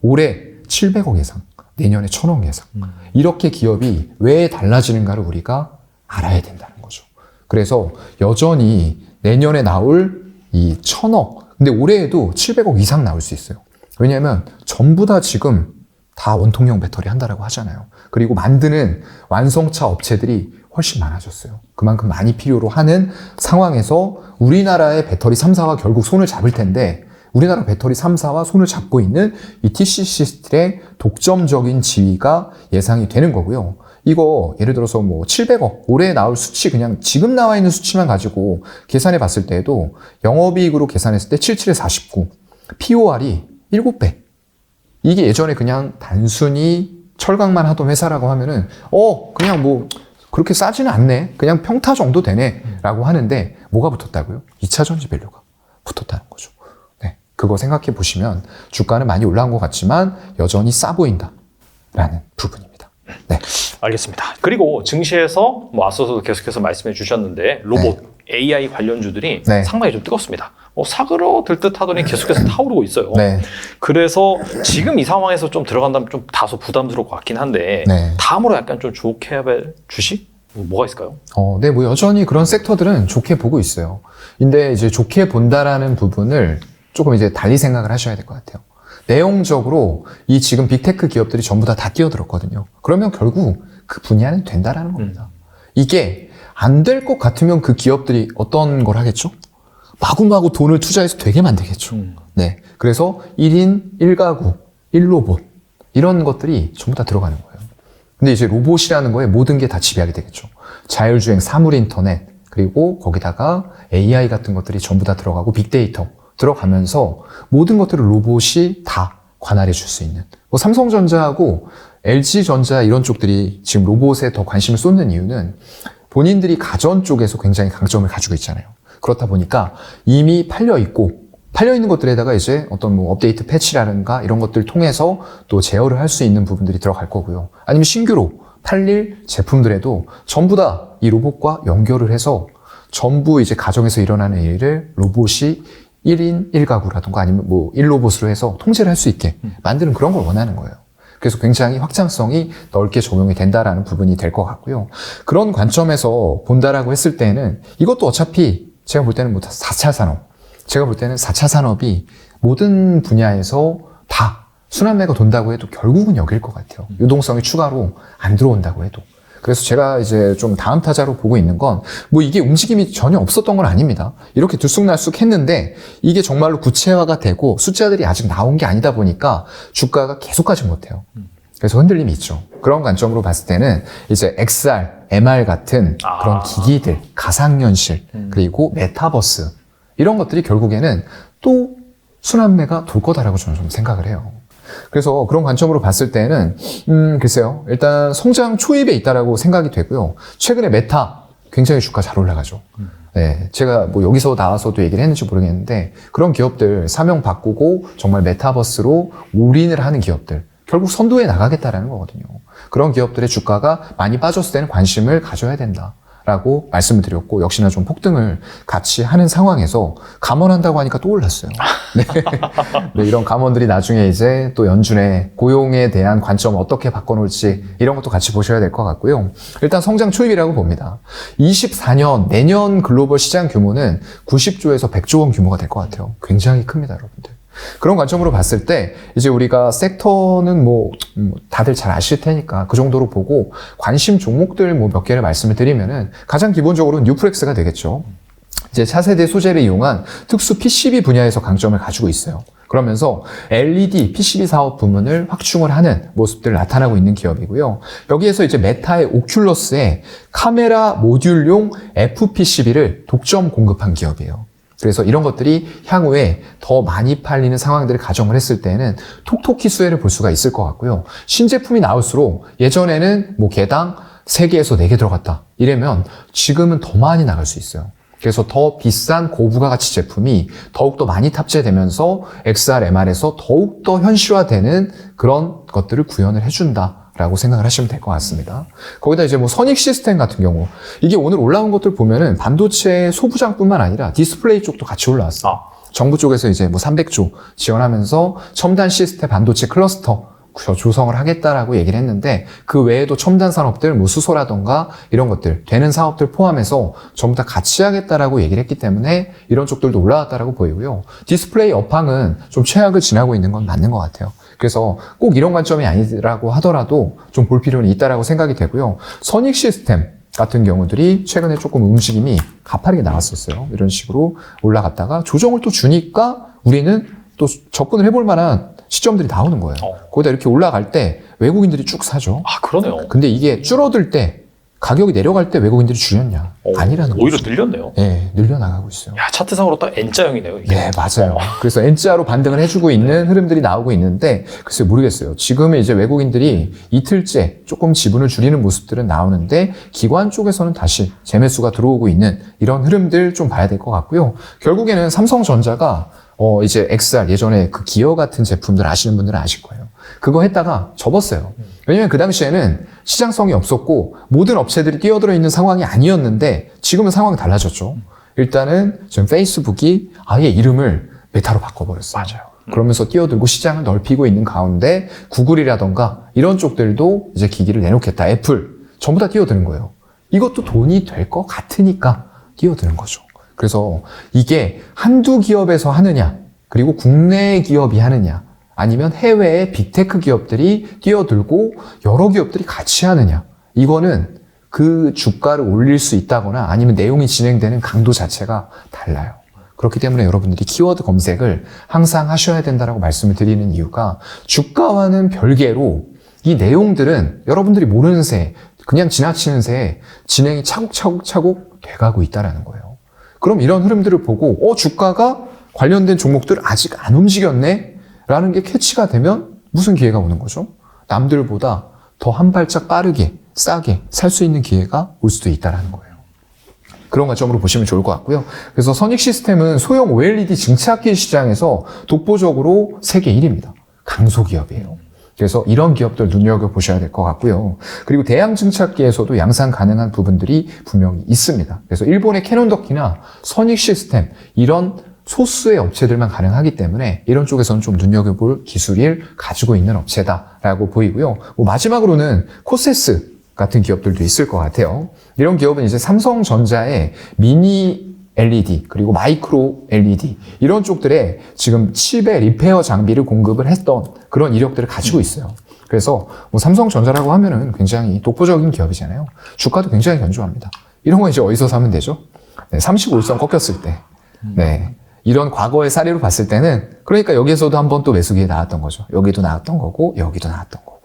올해 700억 예상, 내년에 1,000억 예상. 이렇게 기업이 왜 달라지는가를 우리가 알아야 된다는 거죠. 그래서 여전히 내년에 나올 이 1,000억, 근데 올해에도 700억 이상 나올 수 있어요. 왜냐하면 전부 다 지금 다 원통형 배터리 한다라고 하잖아요. 그리고 만드는 완성차 업체들이 훨씬 많아졌어요. 그만큼 많이 필요로 하는 상황에서 우리나라의 배터리 3사와 결국 손을 잡을 텐데 우리나라 배터리 3사와 손을 잡고 있는 이 TCC 스틸의 독점적인 지위가 예상이 되는 거고요. 이거 예를 들어서 뭐 700억 올해 나올 수치 그냥 지금 나와 있는 수치만 가지고 계산해 봤을 때에도 영업이익으로 계산했을 때 77에 49, POR이 7배. 이게 예전에 그냥 단순히 철강만 하던 회사라고 하면은 그냥 뭐 그렇게 싸지는 않네. 그냥 평타 정도 되네. 라고 하는데 뭐가 붙었다고요? 2차 전지 밸류가 붙었다는 거죠. 네, 그거 생각해 보시면 주가는 많이 올라온 것 같지만 여전히 싸 보인다라는 부분입니다. 네. 알겠습니다. 그리고 증시에서 뭐 앞서서도 계속해서 말씀해 주셨는데 로봇 AI 관련주들이 네. 상당히 좀 뜨겁습니다. 사그러들 듯 하더니 계속해서 타오르고 있어요. 네. 그래서 지금 이 상황에서 좀 들어간다면 좀 다소 부담스러울 것 같긴 한데 네. 다음으로 약간 좀 좋게 해야 할 주식? 뭐가 있을까요? 네, 뭐 여전히 그런 섹터들은 좋게 보고 있어요. 근데 이제 좋게 본다라는 부분을 조금 이제 달리 생각을 하셔야 될 것 같아요. 내용적으로 이 지금 빅테크 기업들이 전부 다 끼어들었거든요. 그러면 결국 그 분야는 된다라는 겁니다. 이게 안 될 것 같으면 그 기업들이 어떤 걸 하겠죠? 마구마구 돈을 투자해서 되게 만들겠죠. 네. 그래서 1인 1가구, 1로봇 이런 것들이 전부 다 들어가는 거예요. 근데 이제 로봇이라는 거에 모든 게 다 지배하게 되겠죠. 자율주행 사물 인터넷, 그리고 거기다가 AI 같은 것들이 전부 다 들어가고 빅데이터 들어가면서 모든 것들을 로봇이 다 관할해 줄 수 있는. 뭐 삼성전자하고 LG전자 이런 쪽들이 지금 로봇에 더 관심을 쏟는 이유는 본인들이 가전 쪽에서 굉장히 강점을 가지고 있잖아요. 그렇다 보니까 이미 팔려 있는 것들에다가 이제 어떤 뭐 업데이트 패치라든가 이런 것들을 통해서 또 제어를 할 수 있는 부분들이 들어갈 거고요. 아니면 신규로 팔릴 제품들에도 전부 다 이 로봇과 연결을 해서 전부 이제 가정에서 일어나는 일을 로봇이 1인 1가구라든가 아니면 뭐 1로봇으로 해서 통제를 할 수 있게 만드는 그런 걸 원하는 거예요. 그래서 굉장히 확장성이 넓게 적용이 된다라는 부분이 될 것 같고요. 그런 관점에서 본다라고 했을 때는 이것도 어차피 제가 볼 때는 뭐 4차 산업. 제가 볼 때는 4차 산업이 모든 분야에서 다 순환매가 돈다고 해도 결국은 여길 것 같아요. 유동성이 추가로 안 들어온다고 해도. 그래서 제가 이제 좀 다음 타자로 보고 있는 건 뭐 이게 움직임이 전혀 없었던 건 아닙니다. 이렇게 들쑥날쑥 했는데 이게 정말로 구체화가 되고 숫자들이 아직 나온 게 아니다 보니까 주가가 계속 가지 못해요. 그래서 흔들림이 있죠. 그런 관점으로 봤을 때는 이제 XR, MR 같은 그런 기기들, 가상현실, 그리고 메타버스 이런 것들이 결국에는 또 순환매가 돌 거다라고 저는 좀 생각을 해요. 그래서 그런 관점으로 봤을 때는 글쎄요. 일단 성장 초입에 있다라고 생각이 되고요. 최근에 메타 굉장히 주가 잘 올라가죠. 네, 제가 뭐 여기서 나와서도 얘기를 했는지 모르겠는데 그런 기업들 사명 바꾸고 정말 메타버스로 올인을 하는 기업들 결국 선도해 나가겠다라는 거거든요. 그런 기업들의 주가가 많이 빠졌을 때는 관심을 가져야 된다. 라고 말씀을 드렸고, 역시나 좀 폭등을 같이 하는 상황에서 감원한다고 하니까 또 올랐어요. 네. 네, 이런 감원들이 나중에 이제 또 연준의 고용에 대한 관점 어떻게 바꿔놓을지 이런 것도 같이 보셔야 될 것 같고요. 일단 성장 초입이라고 봅니다. 24년, 내년 글로벌 시장 규모는 90조에서 100조 원 규모가 될 것 같아요. 굉장히 큽니다, 여러분들. 그런 관점으로 봤을 때 이제 우리가 섹터는 다들 잘 아실 테니까 그 정도로 보고 관심 종목들 몇 개를 말씀을 드리면은 가장 기본적으로 뉴프렉스가 되겠죠. 이제 차세대 소재를 이용한 특수 PCB 분야에서 강점을 가지고 있어요. 그러면서 LED, PCB 사업 부문을 확충을 하는 모습들 나타나고 있는 기업이고요. 여기에서 이제 메타의 오큘러스에 카메라 모듈용 FPCB를 독점 공급한 기업이에요. 그래서 이런 것들이 향후에 더 많이 팔리는 상황들을 가정을 했을 때는 톡톡히 수혜를 볼 수가 있을 것 같고요. 신제품이 나올수록 예전에는 개당 3개에서 4개 들어갔다 이러면 지금은 더 많이 나갈 수 있어요. 그래서 더 비싼 고부가가치 제품이 더욱더 많이 탑재되면서 XR, MR에서 더욱더 현실화되는 그런 것들을 구현을 해준다. 라고 생각을 하시면 될 것 같습니다. 거기다 이제 선익 시스템 같은 경우, 이게 오늘 올라온 것들 보면은 반도체 소부장뿐만 아니라 디스플레이 쪽도 같이 올라왔어요. 정부 쪽에서 이제 300조 지원하면서 첨단 시스템 반도체 클러스터 조성을 하겠다라고 얘기를 했는데, 그 외에도 첨단 산업들, 수소라던가 이런 것들, 되는 사업들 포함해서 전부 다 같이 하겠다라고 얘기를 했기 때문에 이런 쪽들도 올라왔다라고 보이고요. 디스플레이 업황은 좀 최악을 지나고 있는 건 맞는 것 같아요. 그래서 꼭 이런 관점이 아니라고 하더라도 좀 볼 필요는 있다라고 생각이 되고요. 선익 시스템 같은 경우들이 최근에 조금 움직임이 가파르게 나왔었어요. 이런 식으로 올라갔다가 조정을 또 주니까 우리는 또 접근을 해볼 만한 시점들이 나오는 거예요. 거기다 이렇게 올라갈 때 외국인들이 쭉 사죠. 그러네요. 근데 이게 줄어들 때, 가격이 내려갈 때 외국인들이 줄였냐? 아니라는 거죠. 오히려 늘렸네요. 네, 늘려나가고 있어요. 차트상으로 딱 N자형이네요. 이게. 네, 맞아요. 그래서 N자로 반등을 해주고 있는 흐름들이 나오고 있는데, 글쎄 모르겠어요. 지금은 이제 외국인들이 이틀째 조금 지분을 줄이는 모습들은 나오는데, 기관 쪽에서는 다시 재매수가 들어오고 있는 이런 흐름들 좀 봐야 될 것 같고요. 결국에는 삼성전자가 이제 XR, 예전에 그 기어 같은 제품들 아시는 분들은 아실 거예요. 그거 했다가 접었어요. 왜냐면 그 당시에는 시장성이 없었고 모든 업체들이 뛰어들어 있는 상황이 아니었는데, 지금은 상황이 달라졌죠. 일단은 지금 페이스북이 아예 이름을 메타로 바꿔버렸어요. 맞아요. 그러면서 뛰어들고 시장을 넓히고 있는 가운데 구글이라던가 이런 쪽들도 이제 기기를 내놓겠다. 애플 전부 다 뛰어드는 거예요. 이것도 돈이 될 것 같으니까 뛰어드는 거죠. 그래서 이게 한두 기업에서 하느냐, 그리고 국내 기업이 하느냐, 아니면 해외의 빅테크 기업들이 뛰어들고 여러 기업들이 같이 하느냐, 이거는 그 주가를 올릴 수 있다거나 아니면 내용이 진행되는 강도 자체가 달라요. 그렇기 때문에 여러분들이 키워드 검색을 항상 하셔야 된다고 말씀을 드리는 이유가, 주가와는 별개로 이 내용들은 여러분들이 모르는 새, 그냥 지나치는 새에 진행이 차곡차곡 돼가고 있다는 거예요. 그럼 이런 흐름들을 보고 주가가 관련된 종목들 아직 안 움직였네? 라는 게 캐치가 되면 무슨 기회가 오는 거죠? 남들보다 더 한 발짝 빠르게, 싸게 살 수 있는 기회가 올 수도 있다는 거예요. 그런 관점으로 보시면 좋을 것 같고요. 그래서 선익 시스템은 소형 OLED 증착기 시장에서 독보적으로 세계 1위입니다. 강소기업이에요. 그래서 이런 기업들 눈여겨보셔야 될 것 같고요. 그리고 대양 증착기에서도 양산 가능한 부분들이 분명히 있습니다. 그래서 일본의 캐논더키나 선익 시스템, 이런 소수의 업체들만 가능하기 때문에 이런 쪽에서는 좀 눈여겨볼 기술을 가지고 있는 업체다라고 보이고요. 마지막으로는 코세스 같은 기업들도 있을 것 같아요. 이런 기업은 이제 삼성전자의 미니 LED 그리고 마이크로 LED 이런 쪽들에 지금 칩의 리페어 장비를 공급을 했던 그런 이력들을 가지고 있어요. 그래서 삼성전자라고 하면은 굉장히 독보적인 기업이잖아요. 주가도 굉장히 견조합니다. 이런 거 이제 어디서 사면 되죠? 네, 35일선 꺾였을 때. 네. 이런 과거의 사례로 봤을 때는, 그러니까 여기에서도 한번 또 매수기에 나왔던 거죠. 여기도 나왔던 거고, 여기도 나왔던 거고.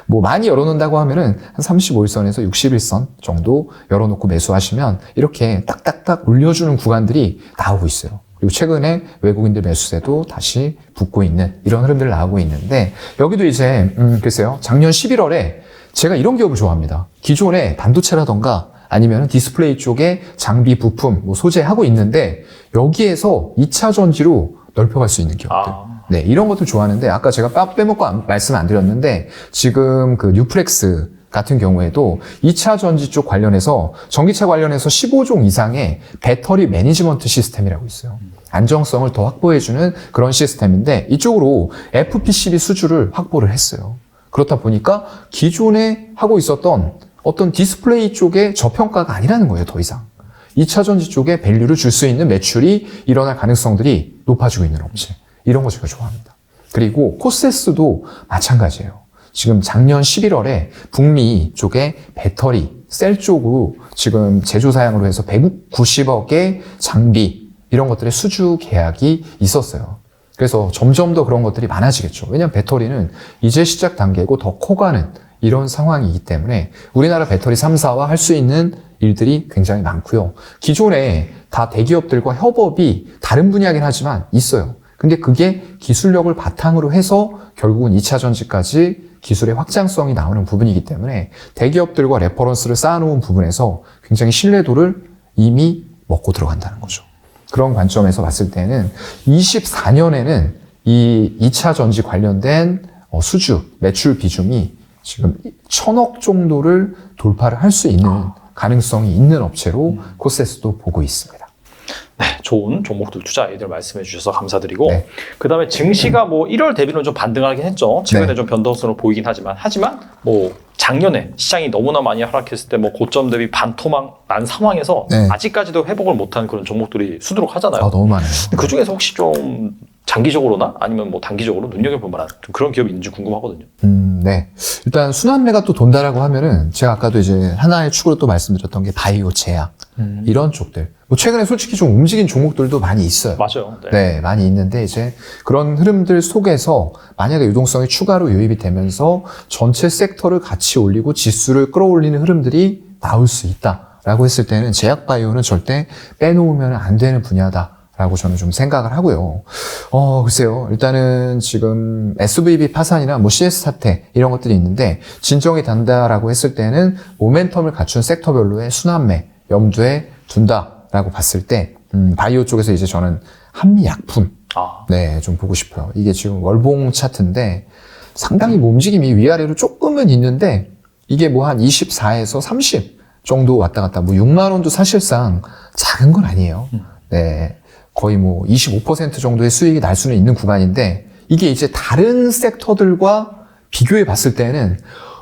많이 열어놓는다고 하면은 한 35일선에서 61선 정도 열어놓고 매수하시면 이렇게 딱딱딱 올려주는 구간들이 나오고 있어요. 그리고 최근에 외국인들 매수세도 다시 붙고 있는 이런 흐름들 나오고 있는데, 여기도 이제, 글쎄요. 작년 11월에 제가 이런 기업을 좋아합니다. 기존에 반도체라던가 아니면 디스플레이 쪽에 장비, 부품, 소재하고 있는데, 여기에서 2차 전지로 넓혀갈 수 있는 기업들. 네, 이런 것들 좋아하는데, 아까 제가 빼먹고 말씀 안 드렸는데, 지금 그 뉴프렉스 같은 경우에도 2차 전지 쪽 관련해서 전기차 관련해서 15종 이상의 배터리 매니지먼트 시스템이라고 있어요. 안정성을 더 확보해주는 그런 시스템인데 이쪽으로 FPCB 수주를 확보를 했어요. 그렇다 보니까 기존에 하고 있었던 어떤 디스플레이 쪽의 저평가가 아니라는 거예요, 더 이상. 2차 전지 쪽에 밸류를 줄 수 있는 매출이 일어날 가능성들이 높아지고 있는 업체. 이런 거 제가 좋아합니다. 그리고 코세스도 마찬가지예요. 지금 작년 11월에 북미 쪽에 배터리, 셀 쪽으로 지금 제조 사양으로 해서 190억의 장비, 이런 것들의 수주 계약이 있었어요. 그래서 점점 더 그런 것들이 많아지겠죠. 왜냐하면 배터리는 이제 시작 단계고 더 커가는 이런 상황이기 때문에 우리나라 배터리 3사와 할 수 있는 일들이 굉장히 많고요. 기존에 다 대기업들과 협업이 다른 분야긴 하지만 있어요. 근데 그게 기술력을 바탕으로 해서 결국은 2차 전지까지 기술의 확장성이 나오는 부분이기 때문에 대기업들과 레퍼런스를 쌓아놓은 부분에서 굉장히 신뢰도를 이미 먹고 들어간다는 거죠. 그런 관점에서 봤을 때는 24년에는 이 2차 전지 관련된 수주, 매출 비중이 지금 1,000억 정도를 돌파를 할 수 있는 가능성이 있는 업체로 코세스도 보고 있습니다. 네, 좋은 종목들 투자 아이디어 말씀해 주셔서 감사드리고 네. 그다음에 증시가 뭐 1월 대비는 좀 반등하긴 했죠. 최근에 네. 좀 변동성을 보이긴 하지만 뭐 작년에 시장이 너무나 많이 하락했을 때 뭐 고점 대비 반토막 난 상황에서 네. 아직까지도 회복을 못한 그런 종목들이 수두룩 하잖아요. 너무 많아요. 그 중에서 혹시 좀 장기적으로나 아니면 뭐 단기적으로 눈여겨볼 만한 그런 기업이 있는지 궁금하거든요. 네. 일단 순환매가 또 돈다라고 하면은 제가 아까도 이제 하나의 축으로 또 말씀드렸던 게 바이오, 제약 이런 쪽들. 뭐 최근에 솔직히 좀 움직인 종목들도 많이 있어요. 맞아요. 네, 많이 있는데 이제 그런 흐름들 속에서 만약에 유동성이 추가로 유입이 되면서 전체 섹터를 같이 올리고 지수를 끌어올리는 흐름들이 나올 수 있다라고 했을 때는 제약 바이오는 절대 빼놓으면 안 되는 분야다라고 저는 좀 생각을 하고요. 글쎄요. 일단은 지금 SVB 파산이나 뭐 CS 사태 이런 것들이 있는데 진정이 단다라고 했을 때는 모멘텀을 갖춘 섹터별로의 순환매 염두에 둔다라고 봤을 때 바이오 쪽에서 이제 저는 한미약품 네, 좀 보고 싶어요. 이게 지금 월봉 차트인데 상당히 뭐 움직임이 위아래로 조금은 있는데 이게 뭐 한 24에서 30 정도 왔다 갔다 뭐 6만 원도 사실상 작은 건 아니에요. 네. 거의 뭐 25% 정도의 수익이 날 수는 있는 구간인데 이게 이제 다른 섹터들과 비교해 봤을 때는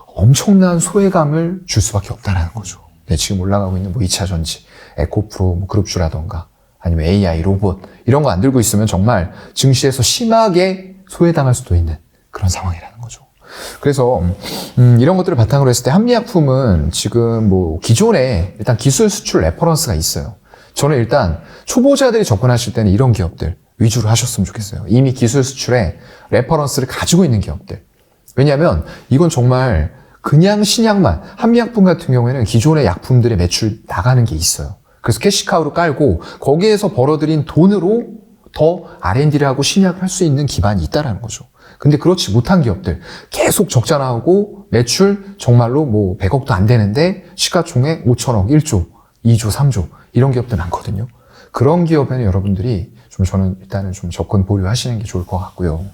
엄청난 소외감을 줄 수밖에 없다는 거죠. 네, 지금 올라가고 있는 뭐 2차 전지, 에코프로, 뭐 그룹주라던가 아니면 AI, 로봇 이런 거 안 들고 있으면 정말 증시에서 심하게 소외당할 수도 있는 그런 상황이라는 거죠. 그래서 이런 것들을 바탕으로 했을 때 한미약품은 지금 뭐 기존에 일단 기술 수출 레퍼런스가 있어요. 저는 일단 초보자들이 접근하실 때는 이런 기업들 위주로 하셨으면 좋겠어요. 이미 기술 수출에 레퍼런스를 가지고 있는 기업들. 왜냐하면 이건 정말 그냥 신약만, 한미약품 같은 경우에는 기존의 약품들의 매출 나가는 게 있어요. 그래서 캐시카우를 깔고 거기에서 벌어들인 돈으로 더 R&D를 하고 신약을 할 수 있는 기반이 있다는 거죠. 근데 그렇지 못한 기업들 계속 적자 나오고 매출 정말로 뭐 100억도 안 되는데 시가총액 5천억, 1조, 2조, 3조 이런 기업들 많거든요. 그런 기업에는 여러분들이 좀 저는 일단은 좀 접근 보류하시는 게 좋을 것 같고요.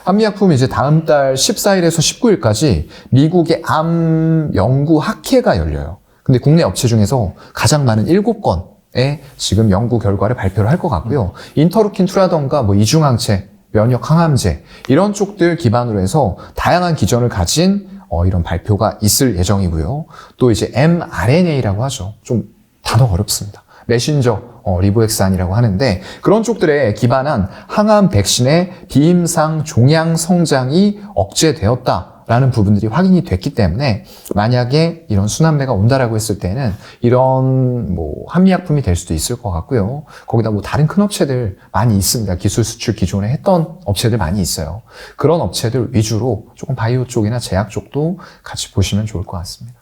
한미약품이 이제 다음 달 14일에서 19일까지 미국의 암 연구 학회가 열려요. 근데 국내 업체 중에서 가장 많은 7건의 지금 연구 결과를 발표를 할 것 같고요. 인터루킨2라던가 뭐 이중항체, 면역 항암제 이런 쪽들 기반으로 해서 다양한 기전을 가진 이런 발표가 있을 예정이고요. 또 이제 mRNA라고 하죠. 좀 단어가 어렵습니다. 메신저 리보엑산이라고 하는데 그런 쪽들에 기반한 항암 백신의 비임상 종양 성장이 억제되었다라는 부분들이 확인이 됐기 때문에 만약에 이런 순환매가 온다라고 했을 때는 이런 뭐 한미약품이 될 수도 있을 것 같고요. 거기다 뭐 다른 큰 업체들 많이 있습니다. 기술 수출 기존에 했던 업체들 많이 있어요. 그런 업체들 위주로 조금 바이오 쪽이나 제약 쪽도 같이 보시면 좋을 것 같습니다.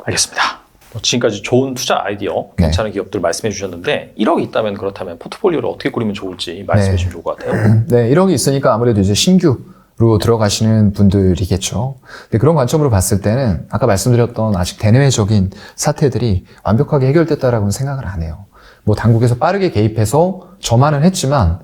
알겠습니다. 지금까지 좋은 투자 아이디어, 괜찮은 기업들 말씀해 주셨는데 1억이 있다면 그렇다면 포트폴리오를 어떻게 꾸리면 좋을지 말씀해 주시면 좋을 것 같아요. 네, 1억이 있으니까 아무래도 이제 신규로 들어가시는 분들이겠죠. 근데 그런 관점으로 봤을 때는 아까 말씀드렸던 아직 대내외적인 사태들이 완벽하게 해결됐다라고는 생각을 안 해요. 뭐 당국에서 빠르게 개입해서 저만은 했지만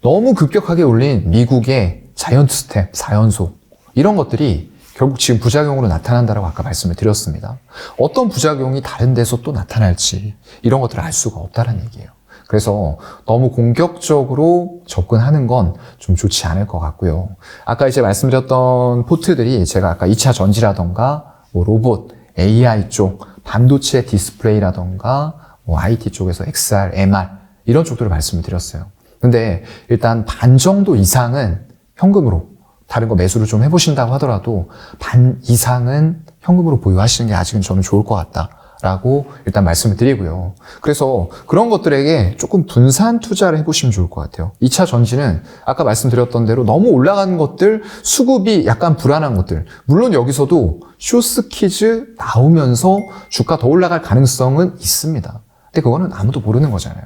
너무 급격하게 올린 미국의 자이언트 스텝, 4연속 이런 것들이 결국 지금 부작용으로 나타난다라고 아까 말씀을 드렸습니다. 어떤 부작용이 다른 데서 또 나타날지 이런 것들을 알 수가 없다는 얘기예요. 그래서 너무 공격적으로 접근하는 건 좀 좋지 않을 것 같고요. 아까 이제 말씀드렸던 포트들이 제가 아까 2차 전지라던가 뭐 로봇, AI 쪽, 반도체 디스플레이라던가 뭐 IT 쪽에서 XR, MR 이런 쪽들을 말씀을 드렸어요. 근데 일단 반 정도 이상은 현금으로 다른 거 매수를 좀 해보신다고 하더라도 반 이상은 현금으로 보유하시는 게 아직은 저는 좋을 것 같다라고 일단 말씀을 드리고요. 그래서 그런 것들에게 조금 분산 투자를 해보시면 좋을 것 같아요. 2차 전지는 아까 말씀드렸던 대로 너무 올라가는 것들, 수급이 약간 불안한 것들. 물론 여기서도 쇼스키즈 나오면서 주가 더 올라갈 가능성은 있습니다. 근데 그거는 아무도 모르는 거잖아요.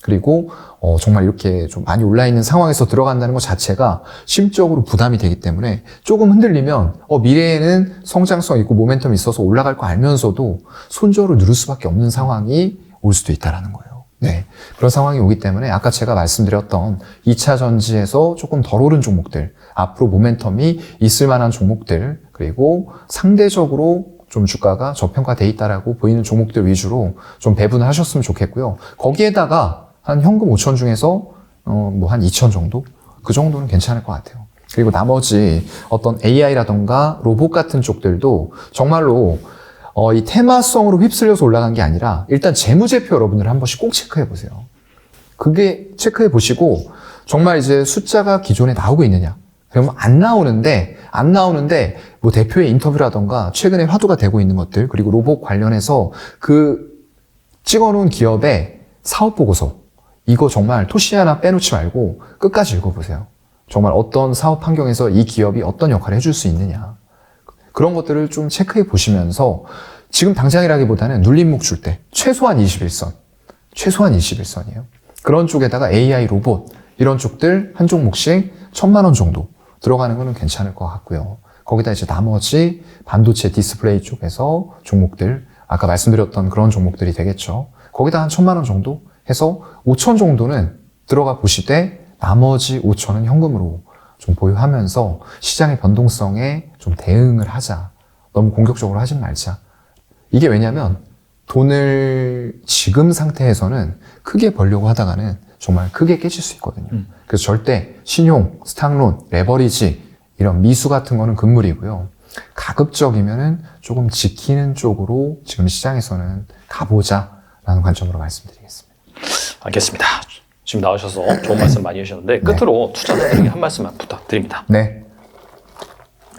그리고 정말 이렇게 좀 많이 올라있는 상황에서 들어간다는 것 자체가 심적으로 부담이 되기 때문에 조금 흔들리면 미래에는 성장성 있고 모멘텀이 있어서 올라갈 거 알면서도 손절을 누를 수밖에 없는 상황이 올 수도 있다는 거예요. 네, 그런 상황이 오기 때문에 아까 제가 말씀드렸던 2차 전지에서 조금 덜 오른 종목들, 앞으로 모멘텀이 있을 만한 종목들, 그리고 상대적으로 좀 주가가 저평가돼 있다라고 보이는 종목들 위주로 좀 배분을 하셨으면 좋겠고요. 거기에다가 한 현금 5천 중에서 뭐 한 2천 정도? 그 정도는 괜찮을 것 같아요. 그리고 나머지 어떤 AI라던가 로봇 같은 쪽들도 정말로 이 테마성으로 휩쓸려서 올라간 게 아니라 일단 재무제표 여러분들 한 번씩 꼭 체크해 보세요. 그게 체크해 보시고 정말 이제 숫자가 기존에 나오고 있느냐. 그러면 안 나오는데 뭐 대표의 인터뷰라던가 최근에 화두가 되고 있는 것들, 그리고 로봇 관련해서 그 찍어놓은 기업의 사업 보고서, 이거 정말 토시 하나 빼놓지 말고 끝까지 읽어보세요. 정말 어떤 사업 환경에서 이 기업이 어떤 역할을 해줄 수 있느냐. 그런 것들을 좀 체크해 보시면서 지금 당장이라기보다는 눌림목 줄 때 최소한 21선이에요. 그런 쪽에다가 AI 로봇 이런 쪽들 한 종목씩 1,000만 원 정도 들어가는 거는 괜찮을 것 같고요. 거기다 이제 나머지 반도체 디스플레이 쪽에서 종목들, 아까 말씀드렸던 그런 종목들이 되겠죠. 거기다 한 1,000만 원 정도 해서 5천 정도는 들어가 보시되 나머지 5천은 현금으로 좀 보유하면서 시장의 변동성에 좀 대응을 하자. 너무 공격적으로 하진 말자. 이게 왜냐면 돈을 지금 상태에서는 크게 벌려고 하다가는 정말 크게 깨질 수 있거든요. 그래서 절대 신용, 스탁론, 레버리지 이런 미수 같은 거는 금물이고요. 가급적이면은 조금 지키는 쪽으로 지금 시장에서는 가보자라는 관점으로 말씀드리겠습니다. 알겠습니다. 지금 나오셔서 좋은 말씀 많이 해주셨는데 끝으로 투자자들에게 한 말씀만 부탁드립니다. 네.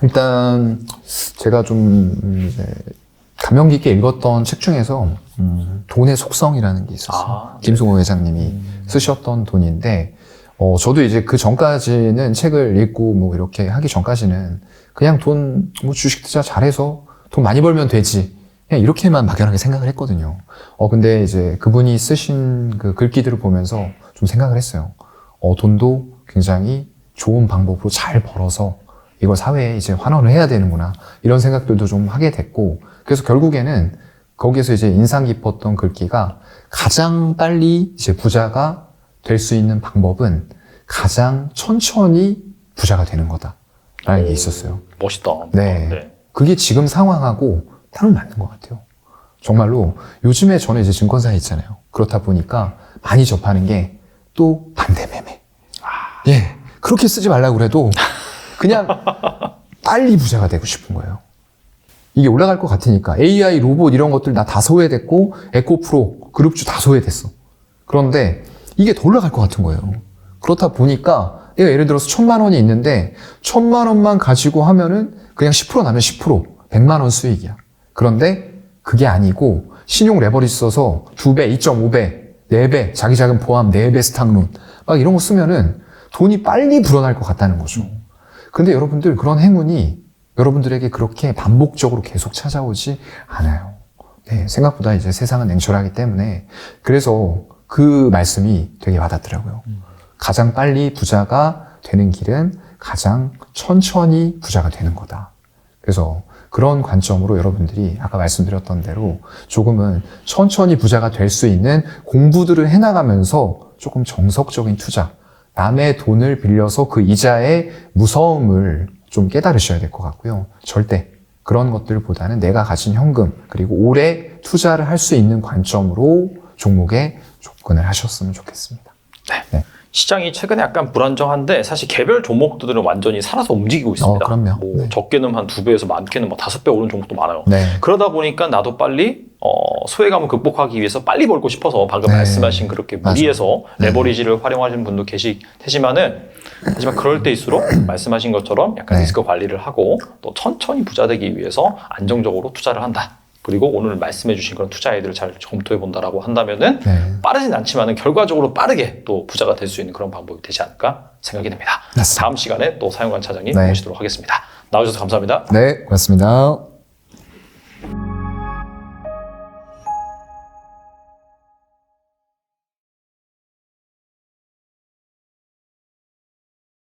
일단 제가 좀 감명 깊게 읽었던 책 중에서 돈의 속성이라는 게 있었어요. 김승호 회장님이 쓰셨던 돈인데 저도 이제 그 전까지는 책을 읽고 뭐 이렇게 하기 전까지는 그냥 돈 뭐 주식 투자 잘해서 돈 많이 벌면 되지, 그냥 이렇게만 막연하게 생각을 했거든요. 근데 이제 그분이 쓰신 그 글귀들을 보면서 좀 생각을 했어요. 돈도 굉장히 좋은 방법으로 잘 벌어서 이걸 사회에 이제 환원을 해야 되는구나, 이런 생각들도 좀 하게 됐고, 그래서 결국에는 거기에서 이제 인상 깊었던 글귀가 가장 빨리 이제 부자가 될 수 있는 방법은 가장 천천히 부자가 되는 거다라는 게 있었어요. 멋있다. 네. 그게 지금 상황하고 딱 맞는 것 같아요. 정말로 요즘에 저는 이제 증권사에 있잖아요. 그렇다 보니까 많이 접하는 게 또 반대 매매. 예. 그렇게 쓰지 말라고 그래도 그냥 빨리 부자가 되고 싶은 거예요. 이게 올라갈 것 같으니까. AI, 로봇 이런 것들 나 다 소외됐고, 에코프로, 그룹주 다 소외됐어. 그런데 이게 더 올라갈 것 같은 거예요. 그렇다 보니까 내가 예를 들어서 1,000만 원이 있는데 1,000만 원만 가지고 하면은 그냥 10% 나면 10%, 100만 원 수익이야. 그런데 그게 아니고 신용 레버리지 써서 2배, 2.5배, 4배, 자기 자금 포함 4배 스탁론 막 이런 거 쓰면은 돈이 빨리 불어날 것 같다는 거죠. 근데 여러분들 그런 행운이 여러분들에게 그렇게 반복적으로 계속 찾아오지 않아요. 네, 생각보다 이제 세상은 냉철하기 때문에 그래서 그 말씀이 되게 와닿더라고요. 가장 빨리 부자가 되는 길은 가장 천천히 부자가 되는 거다. 그래서 그런 관점으로 여러분들이 아까 말씀드렸던 대로 조금은 천천히 부자가 될 수 있는 공부들을 해나가면서 조금 정석적인 투자, 남의 돈을 빌려서 그 이자의 무서움을 좀 깨달으셔야 될 것 같고요. 절대 그런 것들보다는 내가 가진 현금 그리고 오래 투자를 할 수 있는 관점으로 종목에 접근을 하셨으면 좋겠습니다. 네. 시장이 최근에 약간 불안정한데 사실 개별 종목들은 완전히 살아서 움직이고 있습니다. 그럼요. 뭐 네. 적게는 한 2배에서 많게는 뭐 5배 오른 종목도 많아요. 네. 그러다 보니까 나도 빨리 소외감을 극복하기 위해서 빨리 벌고 싶어서 방금 네. 말씀하신 그렇게 맞아요. 무리해서 네. 레버리지를 활용하시는 분도 계실 테지만은 하지만 그럴 때일수록 말씀하신 것처럼 약간 네. 리스크 관리를 하고 또 천천히 부자 되기 위해서 안정적으로 투자를 한다. 그리고 오늘 말씀해 주신 그런 투자 아이디어를 잘 검토해 본다라고 한다면은 네. 빠르진 않지만은 결과적으로 빠르게 또 부자가 될 수 있는 그런 방법이 되지 않을까 생각이 됩니다. 맞습니다. 다음 시간에 또 사용관 차장님 네. 모시도록 하겠습니다. 나와주셔서 감사합니다. 네, 고맙습니다.